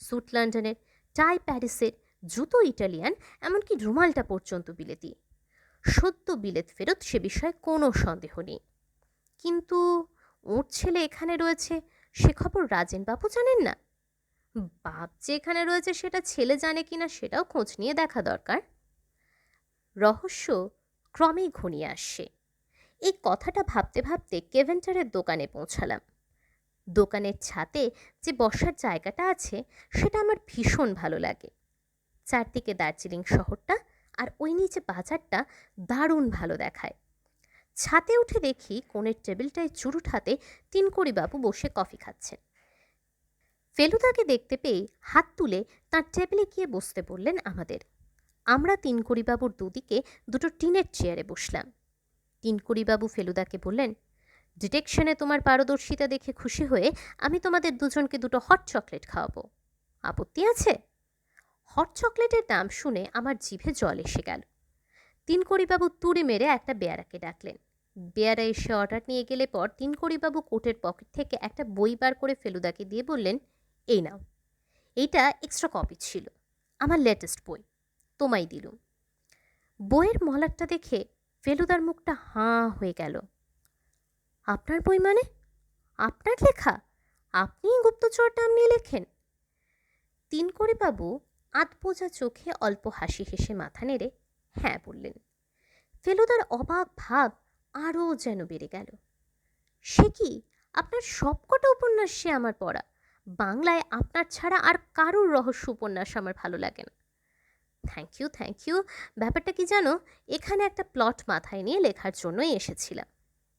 স্যুট লন্ডনের, টাই প্যারিসের, জুতো ইটালিয়ান, এমনকি রুমালটা পর্যন্ত বিলেতি। সদ্য বিলেত ফেরত, সে বিষয়ে কোনো সন্দেহ নেই। কিন্তু ওর ছেলে এখানে রয়েছে সে খবর রাজেনবাবু জানেন না। বাপ যে এখানে রয়েছে সেটা ছেলে জানে কিনা সেটাও খোঁজ নিয়ে দেখা দরকার। রহস্য ক্রমেই ঘনিয়ে আসছে। এই কথাটা ভাবতে ভাবতে কেভেন্টারের দোকানে পৌঁছালাম। দোকানের ছাদে যে বসার জায়গাটা আছে সেটা আমার ভীষণ ভালো লাগে। চারদিকে দার্জিলিং শহরটা আর ওই নিচে বাজারটা দারুণ ভালো দেখায়। ছাদে উঠে দেখি কোণের টেবিলটায় চুরুট হাতে তিনকড়িবাবু বসে কফি খাচ্ছেন। ফেলুদাকে দেখতে পেয়ে হাত তুলে তার টেবিলে গিয়ে বসতে বললেন আমাদের। আমরা তিনকড়িবাবুর দুদিকে দুটো টিনের চেয়ারে বসলাম। তিনকড়িবাবু ফেলুদাকে বললেন, ডিটেকশনে তোমার পারদর্শিতা দেখে খুশি হয়ে আমি তোমাদের দুজনকে দুটো হট চকলেট খাওয়াবো। আপত্তি আছে? হট চকলেটের নাম শুনে আমার জিভে জল এসে গেল। তিনকড়িবাবু তুড়ি মেরে একটা বেয়ারাকে ডাকলেন। বেয়ারা এসে অর্ডার নিয়ে গেলে পর তিনকড়িবাবু কোটের পকেট থেকে একটা বই বার করে ফেলুদাকে দিয়ে বললেন, এই নাও, এইটা এক্সট্রা কপি ছিল, আমার লেটেস্ট বই, তোমায় দিলুম। বইয়ের মলাটটা দেখে ফেলুদার মুখটা হাঁ হয়ে গেল। আপনার বই মানে? আপনার লেখা? আপনিই গুপ্তচর নাম নিয়ে লেখেন? তিনকড়িবাবু আধবোঝা চোখে অল্প হাসি হেসে মাথা নেড়ে হ্যাঁ বললেন। ফেলুদার অবাক ভাব আরও যেন বেড়ে গেল। সে কি, আপনার সবকটা উপন্যাস সে আমার পড়া। বাংলায় আপনার ছাড়া আর কারোর রহস্য উপন্যাস আমার ভালো লাগে না। Thank you thank you. ব্যাপারটা কি জানো, এখানে একটা প্লট মাথায় নিয়ে লেখার জন্যই এসেছিলাম।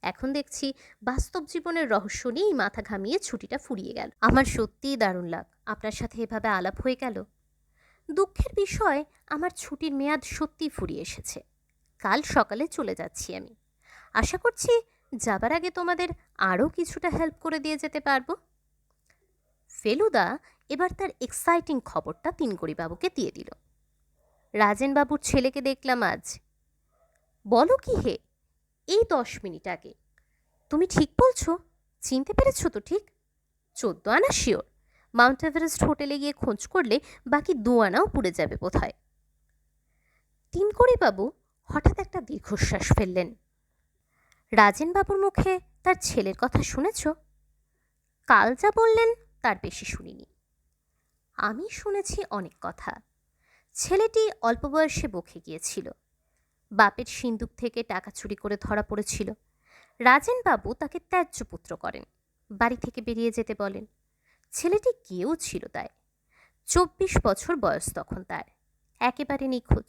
এখন দেখছি বাস্তব জীবনের রহস্য নিয়েই মাথা ঘামিয়ে ছুটিটা ফুরিয়ে গেল। আমার সত্যিই দারুণ লাগ আপনার সাথে এভাবে আলাপ হয়ে গেল। দুঃখের বিষয়, আমার ছুটির মেয়াদ সত্যিই ফুরিয়ে এসেছে। কাল সকালে চলে যাচ্ছি আমি। আশা করছি যাবার আগে তোমাদের আরও কিছুটা হেল্প করে দিয়ে যেতে পারবো। ফেলুদা এবার তার এক্সাইটিং খবরটা তিনকড়িবাবুকে দিয়ে দিল। রাজেনবাবুর ছেলেকে দেখলাম আজ। বলো কি হে? এই 10 মিনিট আগে। তুমি ঠিক বলছো? চিনতে পেরেছো তো ঠিক? 14 আনা শিওর। মাউন্ট এভারেস্ট হোটেলে গিয়ে খোঁজ করলে বাকি 2 আনাও পুড়ে যাবে বোধহয়। তিনকড়িবাবু হঠাৎ একটা দীর্ঘশ্বাস ফেললেন। রাজেনবাবুর মুখে তার ছেলের কথা শুনেছ? কাল যা বললেন তার বেশি শুনিনি। আমি শুনেছি অনেক কথা। ছেলেটি অল্প বয়সে বকে গিয়েছিল, বাপের সিন্দুক থেকে টাকা চুরি করে ধরা পড়েছিল। রাজেনবাবু তাকে ত্যায্য পুত্র করেন, বাড়ি থেকে বেরিয়ে যেতে বলেন। ছেলেটি কেউ ছিল তাই। 24 বছর বয়স তখন তার, একেবারে নিখোঁজ।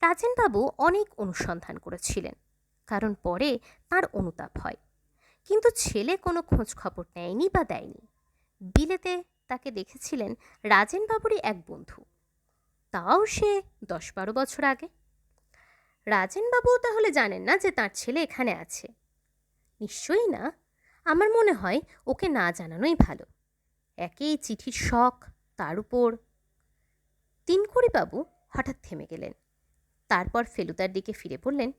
রাজেনবাবু অনেক অনুসন্ধান করেছিলেন, কারণ পরে তার অনুতাপ হয়। কিন্তু ছেলে কোনো খোঁজ খবর নেয়নি বা দেয়নি। বিলেতে তাকে দেখেছিলেন রাজেনবাবুরই এক বন্ধু, তাও সে 10-12 বছর আগে। রাজেনবাবু তাহলে জানেন না যে তার ছেলে এখানে আছে? নিশ্চয়ই না। আমার মনে হয় ওকে না জানানোই ভালো। একেই চিঠির শখ, তার উপর। তিনকড়িবাবু হঠাৎ থেমে গেলেন। তারপর ফেলুদার দিকে ফিরে বললেন,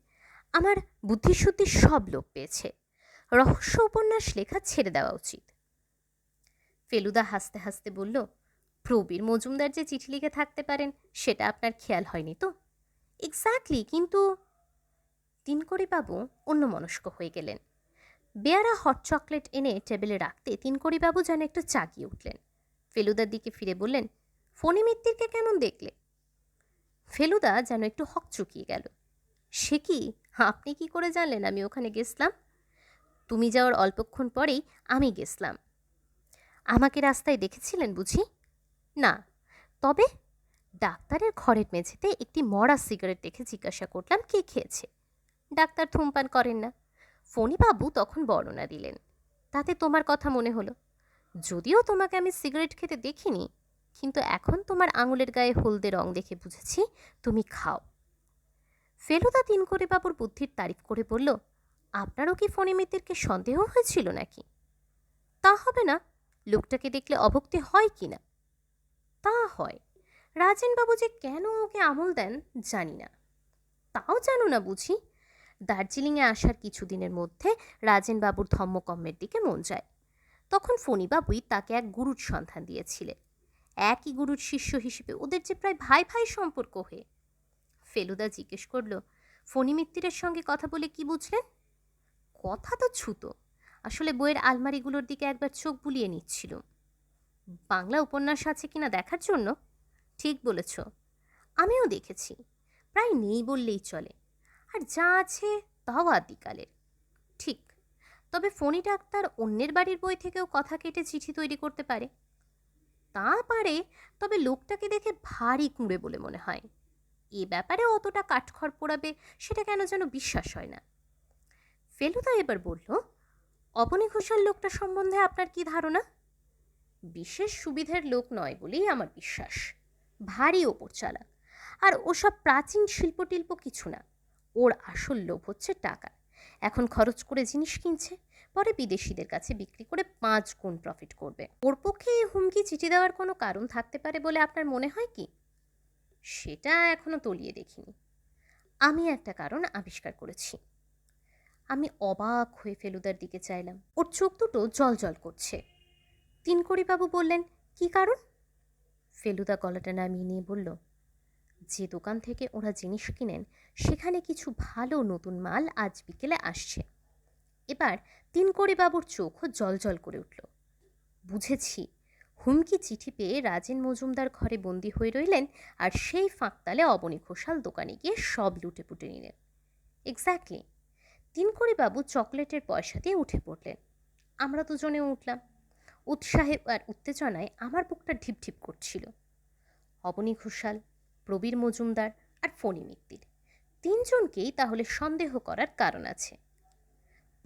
আমার বুদ্ধিশুদ্ধি সব লোপ পেয়েছে। রহস্য উপন্যাস লেখা ছেড়ে দেওয়া উচিত। ফেলুদা হাসতে হাসতে বলল, প্রবীর মজুমদার যে চিঠি লিখে থাকতে পারেন সেটা আপনার খেয়াল হয়নি তো? এক্স্যাক্টলি, কিন্তু। তিনকড়িবাবু অন্যমনস্ক হয়ে গেলেন। বেয়ারা হট চকলেট এনে টেবিলে রাখতে তিনকড়িবাবু যেন একটু চাগিয়ে উঠলেন। ফেলুদার দিকে ফিরে বললেন, ফণি মিত্তিরকে কেমন দেখলে? ফেলুদা যেন একটু হকচকিয়ে গেল। সে কি, আপনি কি করে জানলেন আমি ওখানে গেছিলাম? তুমি যাওয়ার অল্পক্ষণ পরেই আমি গেছিলাম। আমাকে রাস্তায় দেখেছিলেন বুঝি? না। তবে ডাক্তারের ঘরের মেঝেতে একটি মরা সিগারেট দেখে জিজ্ঞাসা করলাম কে খেয়েছে। ডাক্তার ধূমপান করেন না। ফণিবাবু তখন বর্ণনা দিলেন। তাতে তোমার কথা মনে হলো। যদিও তোমাকে আমি সিগারেট খেতে দেখিনি, কিন্তু এখন তোমার আঙুলের গায়ে হলদে রং দেখে বুঝেছি তুমি খাও। ফেলুদা তিনকড়িবাবুর বুদ্ধির তারিফ করে বলল, আপনারও কি ফণি মিত্তিরকে সন্দেহ হয়েছিল নাকি? তা হবে না, লোকটাকে দেখলে অভক্তি হয় কি না? তা হয়। রাজেনবাবু যে কেন ওকে আমল দেন জানি না। তাও জানো না বুঝি? দার্জিলিংয়ে আসার কিছুদিনের মধ্যে রাজেনবাবুর ধম্মকম্মের দিকে মন যায়। তখন ফণিবাবুই তাকে এক গুরুর সন্ধান দিয়েছিলেন। একই গুরুর শিষ্য হিসেবে ওদের যে প্রায় ভাই ভাই সম্পর্ক হয়ে। ফেলুদা জিজ্ঞেস করল, ফণি মিত্তিরের সঙ্গে কথা বলে কি বুঝলেন? কথা তো ছুতো, আসলে বইয়ের আলমারিগুলোর দিকে একবার চোখ বুলিয়ে নিচ্ছিল। বাংলা উপন্যাস আছে কিনা দেখার জন্য। ঠিক বলেছ, আমিও দেখেছি। প্রায় নেই বললেই চলে, আর যা আছে তাও আদিকালের। ঠিক, তবে ফণি ডাক্তার অন্যের বাড়ির বই থেকেও কথা কেটে চিঠি তৈরি করতে পারে। তা পারে, তবে লোকটাকে দেখে ভারী কুঁড়ে বলে মনে হয়। এ ব্যাপারে অতটা কাঠখড় পোড়াবে সেটা কেন যেন বিশ্বাস হয় না। ফেলুদা এবার বলল, অবনী ঘোষাল লোকটা সম্বন্ধে আপনার কি ধারণা? বিশেষ সুবিধের লোক নয় বলেই আমার বিশ্বাস। ভারী ওপর চালাক, আর ওসব প্রাচীন শিল্পটিল্প কিছু না। ওর আসল লোভ হচ্ছে টাকা। এখন খরচ করে জিনিস কিনছে, পরে বিদেশিদের কাছে বিক্রি করে 5 গুণ প্রফিট করবে। ওর পক্ষে এই হুমকি চিঠি দেওয়ার কোনো কারণ থাকতে পারে বলে আপনার মনে হয় কি? সেটা এখনো তলিয়ে দেখিনি। আমি একটা কারণ আবিষ্কার করেছি। আমি অবাক হয়ে ফেলুদার দিকে চাইলাম। ওর চোখ দুটো জল জল করছে। তিনকড়িবাবু বললেন, কি কারণ? ফেলুদা গলাটা নামিয়ে নিয়ে বলল, যে দোকান থেকে ওরা জিনিস কিনেন সেখানে কিছু ভালো নতুন মাল আজ বিকেলে আসছে। এবার তিনকড়িবাবুর চোখও জল জল করে উঠল। বুঝেছি, হুমকি চিঠি পেয়ে রাজেন মজুমদার ঘরে বন্দি হয়ে রইলেন, আর সেই ফাঁকতালে অবনী ঘোষাল দোকানে গিয়ে সব লুটে পুটে নিলেন। এক্স্যাক্টলি। তিনকড়িবাবু চকলেটের পয়সা দিয়ে উঠে পড়লেন। আমরা দুজনে উঠলাম। উৎসাহে আর উত্তেজনায় আমার বুকটা ঢিপ ঢিপ করছিল। অবনী ঘোষাল, প্রবীর মজুমদার আর ফণি মিত্তির, 3 জনকেই তাহলে সন্দেহ করার কারণ আছে।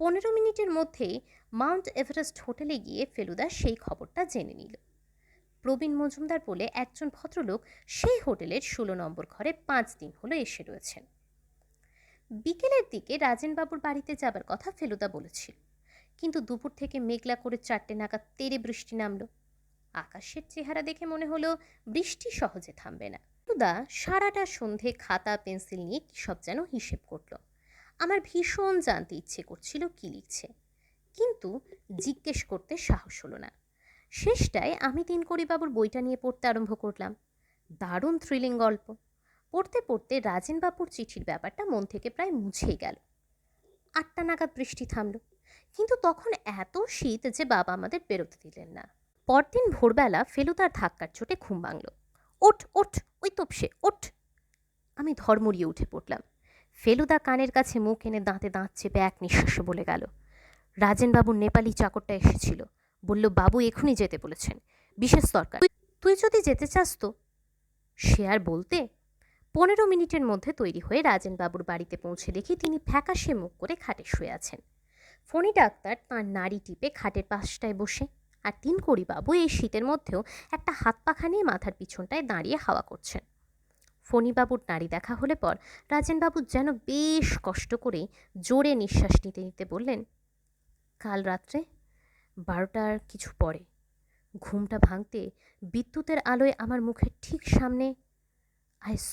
15 মিনিটের মধ্যেই মাউন্ট এভারেস্ট হোটেলে গিয়ে ফেলুদা সেই খবরটা জেনে নিল। প্রবীণ মজুমদার বলে একজন ভদ্রলোক সেই হোটেলের 16 নম্বর ঘরে 5 দিন হলো এসে রয়েছেন। বিকেলের দিকে রাজেনবাবুর বাড়িতে যাবার কথা ফেলুদা বলেছিল, কিন্তু দুপুর থেকে মেঘলা করে 4টে নাগাদ তেড়ে বৃষ্টি নামল। আকাশের চেহারা দেখে মনে হলো বৃষ্টি সহজে থামবে না। ফেলুদা সারাটা সন্ধে খাতা পেন্সিল নিয়ে কি সব যেন হিসেব করল। আমার ভীষণ জানতে ইচ্ছে করছিল কি লিখছে, কিন্তু জিজ্ঞেস করতে সাহস হলো না। শেষটায় আমি তিনকড়িবাবুর বইটা নিয়ে পড়তে আরম্ভ করলাম। দারুণ থ্রিলিং গল্প। পড়তে পড়তে রাজেনবাবুর চিঠির ব্যাপারটা মন থেকে প্রায় মুছেই গেল। 8টা নাগাদ বৃষ্টি থামল, কিন্তু তখন এত শীত যে বাবা আমাদের বেরোতে দিলেন না। পরদিন ভোরবেলা ফেলুদার ধাক্কার চোটে ঘুম ভাঙল। ওঠ ওঠ, ওই তোপসে ওঠ। আমি ধর্মড়িয়ে উঠে পড়লাম। ফেলুদা কানের কাছে মুখ এনে দাঁতে দাঁত চেপে এক নিঃশ্বাসে বলে গেল, রাজেনবাবুর নেপালি চাকরটা এসেছিল, বলল বাবু এখনই যেতে বলেছেন, বিশেষ দরকার। তুই যদি যেতে চাস তো। সে আর বলতে। 15 মিনিটের মধ্যে তৈরি হয়ে রাজেনবাবুর বাড়িতে পৌঁছে দেখি তিনি ফ্যাকাশে মুখ করে খাটে শুয়ে আছেন। ফণি ডাক্তার তাঁর নাড়ি টিপে খাটের পাশটায় বসে, আর তিনকড়িবাবু এই শীতের মধ্যেও একটা হাত পাখা নিয়ে মাথার পিছনটায় দাঁড়িয়ে হাওয়া করছেন। ফণিবাবুর নাড়ি দেখা হলে পর রাজেনবাবু যেন বেশ কষ্ট করে জোরে নিঃশ্বাস নিতে নিতে বললেন, কাল রাত্রে 12টার কিছু পরে ঘুমটা ভাঙতে বিদ্যুতের আলোয় আমার মুখের ঠিক সামনে I saw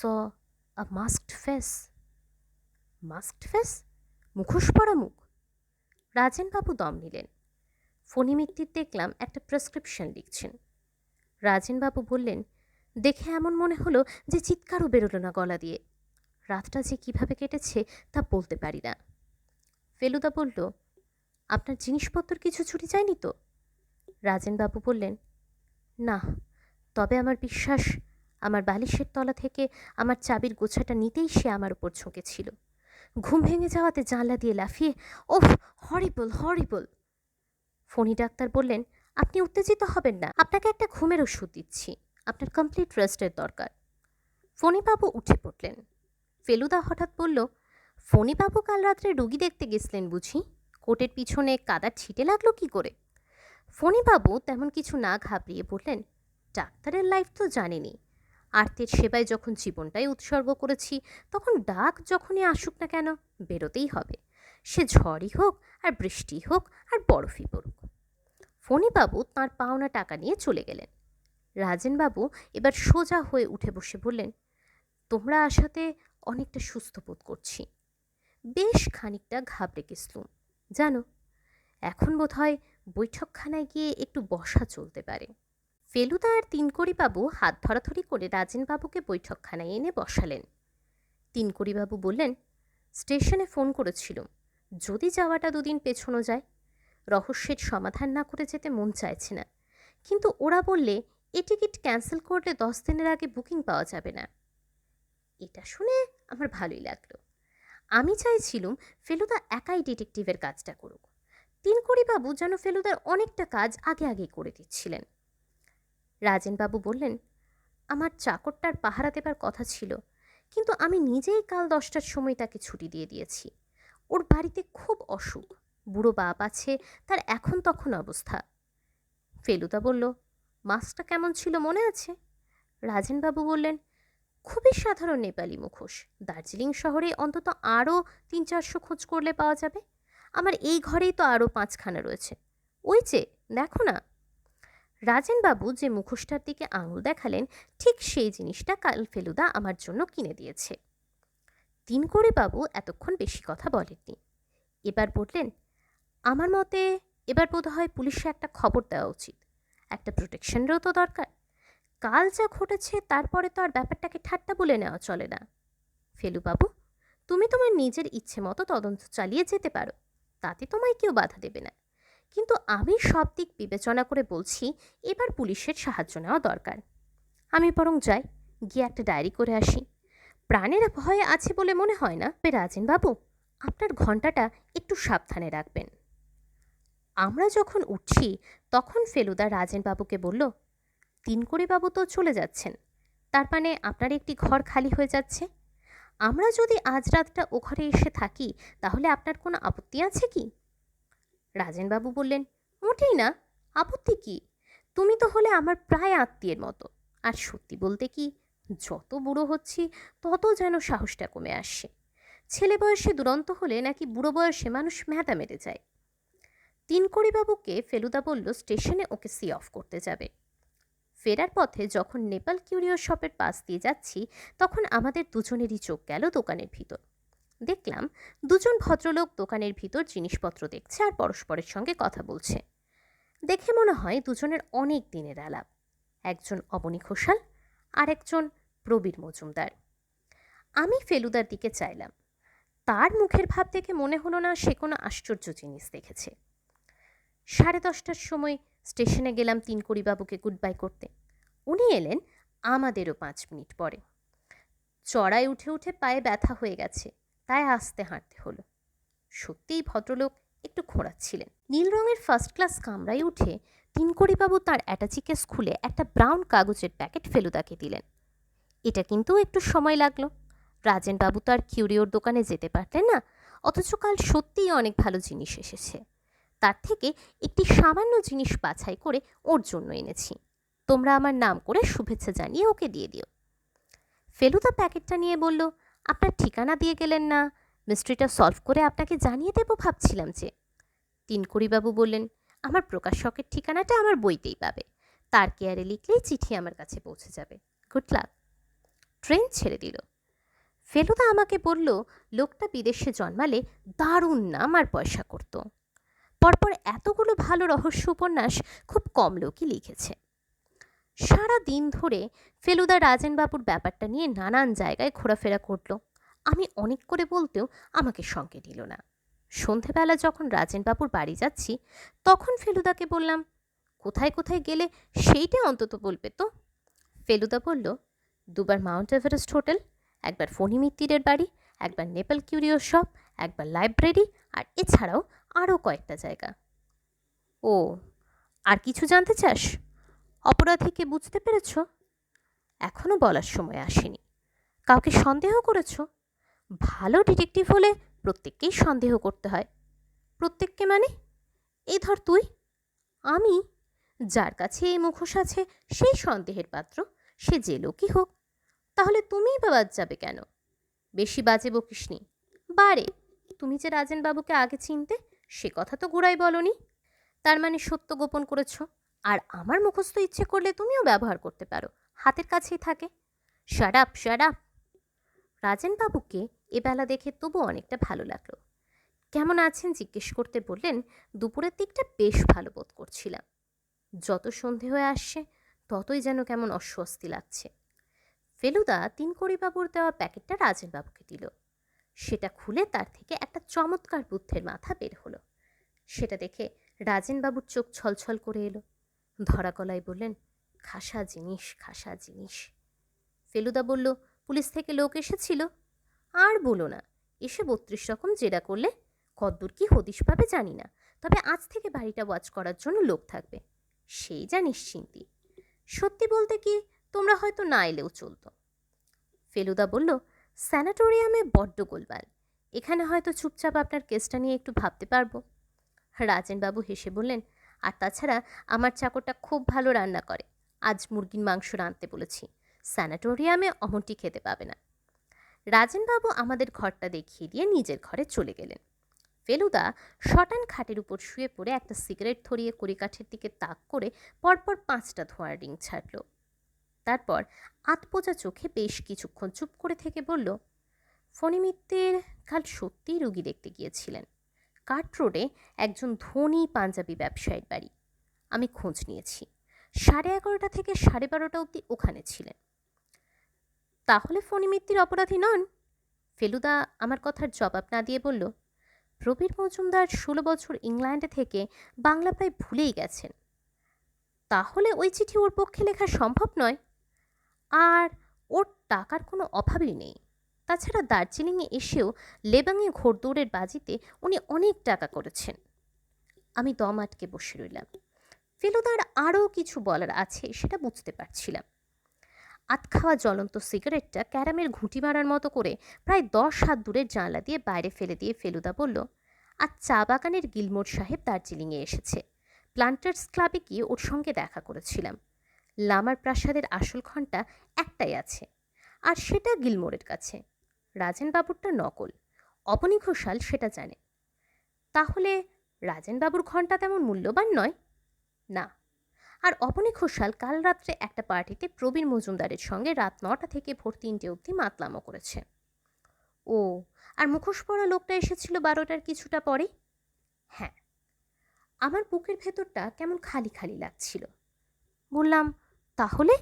a masked face. Masked face? মুখোশ পরা মুখ। রাজেনবাবু দম নিলেন। ফণি মিত্তির দেখলাম একটা প্রেসক্রিপশন লিখছেন। রাজেনবাবু বললেন, দেখে এমন মনে হলো যে চিৎকারও বেরোলো না গলা দিয়ে। রাতটা যে কিভাবে কেটেছে তা বলতে পারি না। ফেলুদা বলল, আপনার জিনিসপত্র কিছু চুরি যায়নি তো? রাজেনবাবু বললেন, না, তবে আমার বিশ্বাস আমার বালিশের তলা থেকে আমার চাবির গোছাটা নিতেই সে আমার উপর ঝুঁকেছিল। ঘুম ভেঙে যাওয়াতে জানলা দিয়ে লাফিয়ে, ওফ, হরিবল হরিবল। ফণি ডাক্তার বললেন, আপনি উত্তেজিত হবেন না, আপনাকে একটা ঘুমের ওষুধ দিচ্ছি, আপনার কমপ্লিট রেস্টের দরকার। ফণিবাবু উঠে পড়লেন। ফেলুদা হঠাৎ বলল, ফণিবাবু কাল রাত্রে রুগী দেখতে গেছিলেন বুঝি? কোটের পিছনে কাদার ছিটে লাগলো কি করে? ফণিবাবু তেমন কিছু না ঘাবড়িয়ে বললেন, ডাক্তারের লাইফ তো জানেনি, আর্তের সেবায় যখন জীবনটাই উৎসর্গ করেছি, তখন ডাক যখনই আসুক না কেন বেরোতেই হবে, সে ঝড়ই হোক আর বৃষ্টি হোক আর বরফই পড়ুক। ফণিবাবু তাঁর পাওনা টাকা নিয়ে চলে গেলেন। রাজেনবাবু এবার সোজা হয়ে উঠে বসে বললেন, তোমরা আসাতে অনেকটা সুস্থ বোধ করছি। বেশ খানিকটা ঘাবড়ে গেছলুম জানো। এখন বোধ হয় বৈঠকখানায় গিয়ে একটু বসা চলতে পারে। ফেলুদা আর তিনকড়িবাবু হাত ধরাধরি করে রাজেনবাবুকে বৈঠকখানায় এনে বসালেন। তিনকড়িবাবু বললেন, স্টেশনে ফোন করেছিলুম, যদি যাওয়াটা 2 দিন পেছনো যায়। রহস্যের সমাধান না করে যেতে মন চাইছে না, কিন্তু ওরা বললে এ টিকিট ক্যান্সেল করলে 10 দিনের আগে বুকিং পাওয়া যাবে না। এটা শুনে আমার ভালোই লাগলো। আমি চাইছিলুম ফেলুদা একাই ডিটেকটিভের কাজটা করুক। তিনকড়িবাবু যেন ফেলুদার অনেকটা কাজ আগে আগে করে দিচ্ছিলেন। রাজেনবাবু বললেন, আমার চাকরটার পাহারা দেবার কথা ছিল, কিন্তু আমি নিজেই কাল 10টার সময় তাকে ছুটি দিয়ে দিয়েছি। ওর বাড়িতে খুব অসুখ, বুড়ো বাপ আছে, তার এখন তখন অবস্থা। ফেলুদা বলল, মাছটা কেমন ছিল মনে আছে? রাজেনবাবু বললেন, খুবই সাধারণ নেপালি মুখোশ। দার্জিলিং শহরে অন্তত আরও 300-400 খোঁজ করলে পাওয়া যাবে। আমার এই ঘরেই তো আরও 5খানা রয়েছে। ওই যে দেখো না। রাজেনবাবু যে মুখোশটার দিকে আঙুল দেখালেন, ঠিক সেই জিনিসটা কাল ফেলুদা আমার জন্য কিনে দিয়েছে। তিনকড়িবাবু এতক্ষণ বেশি কথা বলেননি। এবার বললেন, আমার মতে এবার বোধহয় পুলিশে একটা খবর দেওয়া উচিত। একটা প্রোটেকশনেরও তো দরকার। কাল যা ঘটেছে তারপরে তো আর ব্যাপারটাকে ঠাট্টা বলে নেওয়া চলে না। ফেলুবাবু, তুমি তোমার নিজের ইচ্ছে মতো তদন্ত চালিয়ে যেতে পারো, তাতে তোমায় কেউ বাধা দেবে না। কিন্তু আমি সব দিক বিবেচনা করে বলছি, এবার পুলিশের সাহায্য নেওয়া দরকার। আমি বরং যাই, গিয়ে একটা ডায়েরি করে আসি। প্রাণের ভয় আছে বলে মনে হয় না। রাজেনবাবু, আপনার ঘণ্টাটা একটু সাবধানে রাখবেন। আমরা যখন উঠছি তখন ফেলুদা রাজেনবাবুকে বলল, তিনকড়িবাবু তো চলে যাচ্ছেন, তার মানে আপনার একটি ঘর খালি হয়ে যাচ্ছে। আমরা যদি আজ রাতটা ও ঘরে এসে থাকি, তাহলে আপনার কোনো আপত্তি আছে কি? রাজেনবাবু বললেন, মোটেই না। আপত্তি কি? তুমি তো হলে আমার প্রায় আত্মীয়ের মতো। আর সত্যি বলতে কি, যত বুড়ো হচ্ছি তত যেন সাহসটা কমে আসছে। ছেলে বয়সে দুরন্ত হলে নাকি বুড়ো বয়সে মানুষ ম্যাদা মেরে যায়। তিনকড়িবাবুকে ফেলুদা বলল স্টেশনে ওকে সি অফ করতে যাবে। ফেরার পথে যখন নেপাল কিউরিও শপের পাশ দিয়ে যাচ্ছি, তখন আমাদের দুজনেরই চোখ গেল দোকানের ভিতর। দেখলাম দুজন ভদ্রলোক দোকানের ভিতর জিনিসপত্র দেখছে আর পরস্পরের সঙ্গে কথা বলছে। দেখে মনে হয় দুজনের অনেক দিনের আলাপ। একজন অবনী ঘোষাল আর একজন প্রবীর মজুমদার। আমি ফেলুদার দিকে চাইলাম। তার মুখের ভাব দেখে মনে হলো না সে কোনো আশ্চর্য জিনিস দেখেছে। 10:30টার সময় স্টেশনে গেলাম তিনকড়িবাবুকে গুড বাই করতে। উনি এলেন আমাদেরও 5 মিনিট পরে। চড়াই উঠে উঠে পায়ে ব্যথা হয়ে গেছে, তাই আস্তে হাঁটতে হলো। সত্যিই ভদ্রলোক একটু খোঁড়াচ্ছিলেন। নীল রঙের ফার্স্ট ক্লাস কামরায় উঠে তিনকড়িবাবু তাঁর অ্যাটাচি কেস খুলে একটা ব্রাউন কাগজের প্যাকেট ফেলুদাকে দিলেন। এটা কিন্তু একটু সময় লাগলো। রাজেনবাবু তো আর কিউরিওর দোকানে যেতে পারতেন না, অথচ কাল সত্যিই অনেক ভালো জিনিস এসেছে। তার থেকে একটি সামান্য জিনিস বাছাই করে ওর জন্য এনেছি। তোমরা আমার নাম করে শুভেচ্ছা জানিয়ে ওকে দিয়ে দিও। ফেলুদা প্যাকেটটা নিয়ে বলল, আপনার ঠিকানা দিয়ে গেলেন না, মিস্ট্রিটা সলভ করে আপনাকে জানিয়ে দেবো ভাবছিলাম যে। তিনকড়িবাবু বললেন, আমার প্রকাশকের ঠিকানাটা আমার বইতেই পাবে, তার কেয়ারে লিখলেই চিঠি আমার কাছে পৌঁছে যাবে। Good luck. ট্রেন ছেড়ে দিল। ফেলুদা আমাকে বলল, লোকটা বিদেশে জন্মালে দারুণ নাম আর পয়সা করত। পরপর এতগুলো ভালো রহস্য উপন্যাস খুব কম লোকই লিখেছে। সারা দিন ধরে ফেলুদা রাজেনবাবুর ব্যাপারটা নিয়ে নানান জায়গায় ঘোরাফেরা করল। আমি অনেক করে বলতেও আমাকে সঙ্গে নিল না। সন্ধেবেলা যখন রাজেনবাবুর বাড়ি যাচ্ছি, তখন ফেলুদাকে বললাম, কোথায় কোথায় গেলে সেইটা অন্তত বলবে তো। ফেলুদা বলল, 2বার মাউন্ট এভারেস্ট হোটেল, একবার ফণি মিত্তিরের বাড়ি, একবার নেপাল কিউরিও শপ, একবার লাইব্রেরি, আর এছাড়াও আরও কয়েকটা জায়গা। ও, আর কিছু জানতে চাস? অপরাধীকে বুঝতে পেরেছ? এখনো বলার সময় আসেনি। কাউকে সন্দেহ করেছ? ভালো ডিটেকটিভ হলে প্রত্যেককেই সন্দেহ করতে হয়। প্রত্যেককে মানে? এই ধর তুই। আমি? যার কাছে এই মুখোশ আছে সেই সন্দেহের পাত্র, সে যে লোকই হোক। তাহলে তুমিই বা বাদ যাবে কেন? বেশি বাজে বকিসনি। বারে, তুমি যে রাজেনবাবুকে আগে চিনতে, সে কথা তো গোড়ায় বলনি। তার মানে সত্য গোপন করেছ। আর আমার মুখস্থ ইচ্ছে করলে তুমিও ব্যবহার করতে পারো, হাতের কাছেই থাকে। Shut up, shut up. রাজেনবাবুকে এবেলা দেখে তবু অনেকটা ভালো লাগলো। কেমন আছেন জিজ্ঞেস করতে বললেন, দুপুরের দিকটা বেশ ভালো বোধ করছিলাম। যত সন্ধে হয়ে আসছে ততই যেন কেমন অস্বস্তি লাগছে। ফেলুদা তিনকড়িবাবুর দেওয়া প্যাকেটটা রাজেনবাবুকে দিল। সেটা খুলে তার থেকে একটা চমৎকার বুদ্ধের মাথা বের হলো। সেটা দেখে রাজেনবাবুর চোখ ছলছল করে এলো। ধরা গলায় বললেন, খাসা জিনিস, খাসা জিনিস। ফেলুদা বলল, পুলিশ থেকে লোক এসেছিল? আর বলো না, এসে ৩২ রকম জেরা করলে কদ্দূর কি হদিশ পাবে জানি না, তবে আজ থেকে বাড়িটা ওয়াচ করার জন্য লোক থাকবে, সেই যা নিশ্চিন্তি। সত্যি বলতে কি, তোমরা হয়তো না এলেও চলতো। ফেলুদা বলল, স্যানাটোরিয়ামে বড্ড গোলমাল, এখানে হয়তো চুপচাপ আপনার কেসটা নিয়ে একটু ভাবতে পারবো। রাজেনবাবু হেসে বললেন, আর তাছাড়া আমার চাকরটা খুব ভালো রান্না করে, আজ মুরগির মাংস রাঁধতে বলেছি, স্যানাটোরিয়ামে অমনটি খেতে পাবে না। রাজেনবাবু আমাদের ঘরটা দেখিয়ে দিয়ে নিজের ঘরে চলে গেলেন। ফেলুদা শটান খাটের উপর শুয়ে পড়ে একটা সিগারেট ধরিয়ে কড়িকাঠের দিকে তাক করে পরপর 5টা ধোঁয়ার রিং ছাড়ল। তারপর আতপোজা চোখে বেশ কিছুক্ষণ চুপ করে থেকে বলল, ফণী মিত্তির কাল সত্যিই রুগী দেখতে গিয়েছিলেন। কাট রোডে একজন ধনী পাঞ্জাবি ব্যবসায়ীর বাড়ি। আমি খোঁজ নিয়েছি, 11:30 থেকে 12:30 অবধি ওখানে ছিলেন। তাহলে ফণী মিত্তির অপরাধী নন? ফেলুদা আমার কথার জবাব না দিয়ে বলল, প্রবীর মজুমদার 16 বছর ইংল্যান্ডে থেকে বাংলা প্রায় ভুলেই গেছেন। তাহলে ওই চিঠি ওর পক্ষে লেখা সম্ভব নয়। আর ওর টাকার কোনো অভাবই নেই। তাছাড়া দার্জিলিংয়ে এসেও লেবাংয়ে ঘোড়দৌড়ের বাজিতে উনি অনেক টাকা করেছেন। আমি দম আটকে বসে রইলাম। ফেলুদার আরও কিছু বলার আছে সেটা বুঝতে পারছিলাম। আতখাওয়া জ্বলন্ত সিগারেটটা ক্যারামের ঘুঁটি মারার মতো করে প্রায় 10 হাত দূরের জানলা দিয়ে বাইরে ফেলে দিয়ে ফেলুদা বলল, আজ চা বাগানের গিলমোর সাহেব দার্জিলিংয়ে এসেছে। প্লান্টার্স ক্লাবে গিয়ে ওর সঙ্গে দেখা করেছিলাম। লামার প্রাসাদের আসল ঘণ্টা একটাই আছে, আর সেটা গিলমোরের কাছে। রাজেনবাবুরটা নকল, অবনী ঘোষাল সেটা জানে। তাহলে রাজেনবাবুর ঘণ্টা তেমন মূল্যবান নয়? না। আর অবনী ঘোষাল কাল রাত্রে একটা পার্টিতে প্রবীর মজুমদারের সঙ্গে রাত 9টা থেকে ভোর 3টে অবধি মাতলামো করেছে। ও, আর মুখোশ পরা লোকটা এসেছিল 12টার কিছুটা পরে? হ্যাঁ। আমার বুকের ভেতরটা কেমন খালি খালি লাগছিল। বললাম, তাহলে?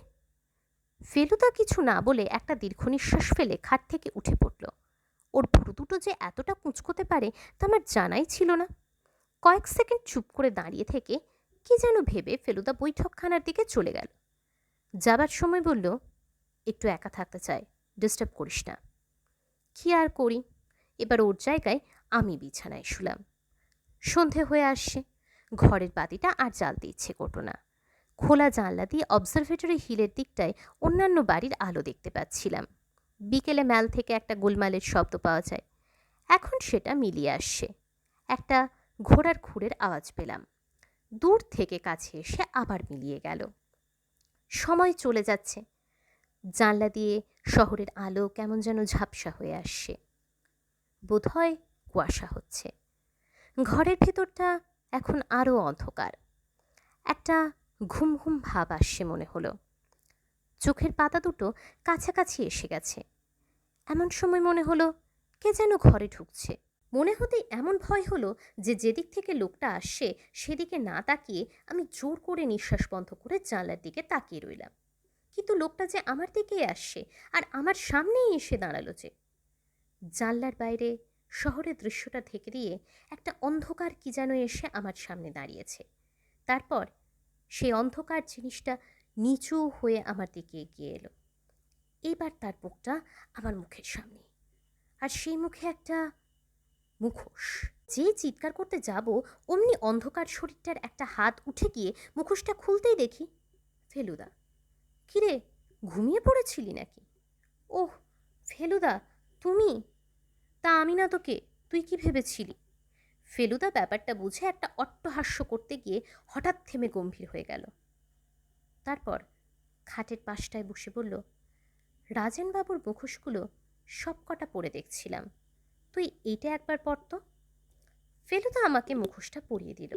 ফেলুদা কিছু না বলে একটা দীর্ঘ নিঃশ্বাস ফেলে খাট থেকে উঠে পড়ল। ওর ভুরু দুটো যে এতটা কুঁচকোতে পারে তা আমার জানাই ছিল না। কয়েক সেকেন্ড চুপ করে দাঁড়িয়ে থেকে কি যেন ভেবে ফেলুদা বৈঠকখানার দিকে চলে গেল। যাবার সময় বলল, একটু একা থাকতে চাই, ডিস্টার্ব করিস না। কি আর করি, এবার ওর জায়গায় আমি বিছানায় শুলাম। সন্ধে হয়ে আসছে, ঘরের বাতিটা আর জ্বালতে ইচ্ছে করতো না। খোলা জানলা দিয়ে অবজারভেটরি হিলের দিকটায় অন্যান্য বাড়ির আলো দেখতে পাচ্ছিলাম। বিকেলে ম্যাল থেকে একটা গোলমালের শব্দ পাওয়া যায়, এখন সেটা মিলিয়ে আসছে। একটা ঘোড়ার খুরের আওয়াজ পেলাম, দূর থেকে কাছে এসে আবার মিলিয়ে গেল। সময় চলে যাচ্ছে, জানলা দিয়ে শহরের আলো কেমন যেন ঝাপসা হয়ে আসছে। বোধহয় কুয়াশা হচ্ছে। ঘরের ভেতরটা এখন আরও অন্ধকার। একটা ঘুম ঘুম ভাব আসছে মনে হলো। চোখের পাতা দুটো কাছাকাছি এসে গেছে। এমন সময় মনে হলো কে যেন ঘরে ঢুকছে। মনে হতেই এমন ভয় হলো যে যেদিক থেকে লোকটা আসছে সেদিকে না তাকিয়ে আমি জোর করে নিঃশ্বাস বন্ধ করে জানলার দিকে তাকিয়ে রইলাম। কিন্তু লোকটা যে আমার দিকেই আসছে, আর আমার সামনেই এসে দাঁড়ালো যে। জানলার বাইরে শহরের দৃশ্যটা ঢেকে দিয়ে একটা অন্ধকার কি যেন এসে আমার সামনে দাঁড়িয়েছে। তারপর সেই অন্ধকার জিনিসটা নিচু হয়ে আমার দিকে এগিয়ে এলো। এবার তার মুখটা আমার মুখের সামনে, আর সেই মুখে একটা মুখোশ। যে চিৎকার করতে যাব অমনি অন্ধকার শরীরটার একটা হাত উঠে গিয়ে মুখোশটা খুলতেই দেখি ফেলুদা। কিরে, ঘুমিয়ে পড়েছিলি নাকি? ওহ ফেলুদা, তুমি? তা আমি না তোকে, তুই কি ভেবেছিলি? ফেলুদা ব্যাপারটা বুঝে একটা অট্টহাস্য করতে গিয়ে হঠাৎ থেমে গম্ভীর হয়ে গেল। তারপর খাটের পাশটায় বসে বলল, রাজেনবাবুর মুখোশগুলো সব কটা পরে দেখছিলাম, তুই এইটা একবার পরত। ফেলুদা আমাকে মুখোশটা পরিয়ে দিল।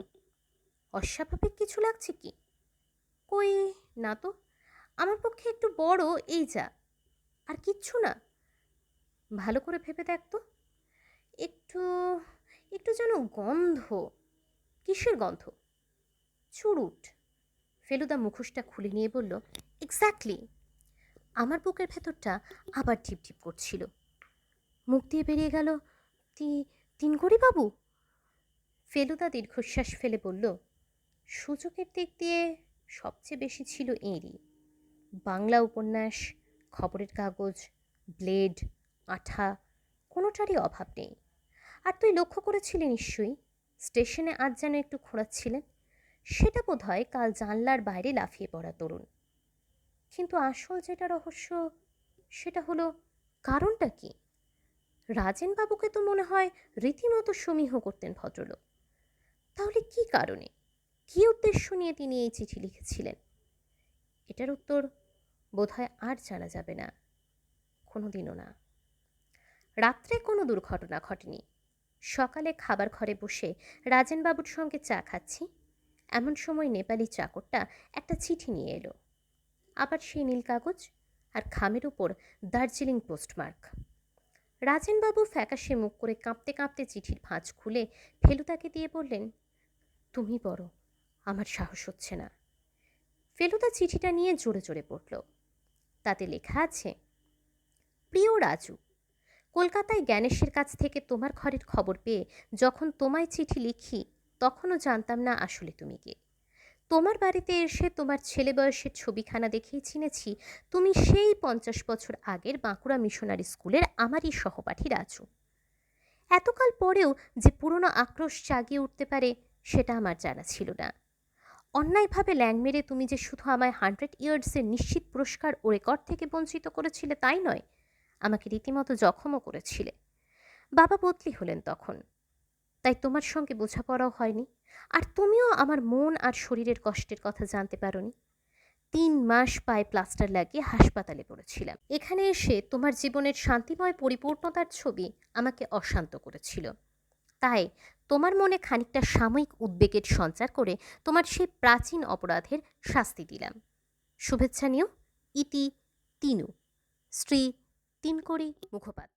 অস্বাভাবিক কিছু লাগছে কি? কই না তো, আমার পক্ষে একটু বড়, এই যা, আর কিচ্ছু না। ভালো করে ভেবে দেখ তো। একটু একটু যেন গন্ধ। কিসের গন্ধ? চুরুট। ফেলুদা মুখোশটা খুলে নিয়ে বলল, এক্স্যাক্টলি। আমার বুকের ভেতরটা আবার ঢিপ ঢিপ করছিল। মুখ দিয়ে বেরিয়ে গেল, তিনগড়ি বাবু। ফেলুদা দীর্ঘশ্বাস ফেলে বলল, সুযোগের দিক দিয়ে সবচেয়ে বেশি ছিল এঁরই। বাংলা উপন্যাস, খবরের কাগজ, ব্লেড, আঠা, কোনোটা কোনোটারই অভাব নেই। আর তুই লক্ষ্য করেছিলি নিশ্চয়ই, স্টেশনে আজ যেন একটু খোঁড়াচ্ছিলেন। সেটা বোধহয় কাল জানলার বাইরে লাফিয়ে পড়া তরুণ। কিন্তু আসল যেটা রহস্য, সেটা হলো কারণটা কি? রাজেনবাবুকে তো মনে হয় রীতিমতো সমীহ করতেন ভদ্রলোক। তাহলে কি কারণে, কি উদ্দেশ্য নিয়ে তিনি এই চিঠি লিখেছিলেন? এটার উত্তর বোধহয় আর জানা যাবে না, কোনোদিনও না। রাত্রে কোনো দুর্ঘটনা ঘটেনি। সকালে খাবার ঘরে বসে রাজেনবাবুর সঙ্গে চা খাচ্ছি, এমন সময় নেপালি চাকরটা একটা চিঠি নিয়ে এলো। আবার সেই নীল কাগজ, আর খামের উপর দার্জিলিং পোস্টমার্ক। রাজেনবাবু ফ্যাকাশে মুখ করে কাঁপতে কাঁপতে চিঠির ভাঁজ খুলে ফেলুদাকে দিয়ে বললেন, তুমি পড়ো, আমার সাহস হচ্ছে না। ফেলুদা চিঠিটা নিয়ে জোরে জোরে পড়ল। তাতে লেখা আছে, প্রিয় রাজু, কলকাতায় জ্ঞানেশের কাছ থেকে তোমার ঘরের খবর পেয়ে যখন তোমায় চিঠি লিখি, তখনও জানতাম না আসলে তুমি কে। তোমার বাড়িতে এসে তোমার ছেলে বয়সের ছবিখানা দেখেই চিনেছি তুমি সেই 50 বছর আগের বাঁকুড়া মিশনারি স্কুলের আমারই সহপাঠী রাজু। এতকাল পরেও যে পুরনো আক্রোশ জাগিয়ে উঠতে পারে সেটা আমার জানা ছিল না। অন্যায়ভাবে ল্যাং মেরে তুমি যে শুধু আমায় 100 ইয়ার্সের নিশ্চিত পুরস্কার ও রেকর্ড থেকে বঞ্চিত করেছিলে তাই নয়, আমাকে রীতিমতো জখমও করেছিলে। বাবা বদলি হলেন তখন, তাই তোমার সঙ্গে বোঝাপড়াও হয়নি, আর তুমিও আমার মন আর শরীরের কষ্টের কথা জানতে পারোনি। 3 মাস পায়ে প্লাস্টার লাগিয়ে হাসপাতালে পড়েছিলাম। এখানে এসে তোমার জীবনের শান্তিময় পরিপূর্ণতার ছবি আমাকে অশান্ত করেছিল। তাই তোমার মনে খানিকটা সাময়িক উদ্বেগের সঞ্চার করে তোমার সেই প্রাচীন অপরাধের শাস্তি দিলাম। শুভেচ্ছা নিও, ইতি তিনু, শ্রী তিনকড়ি মুখোপাধ্যায়।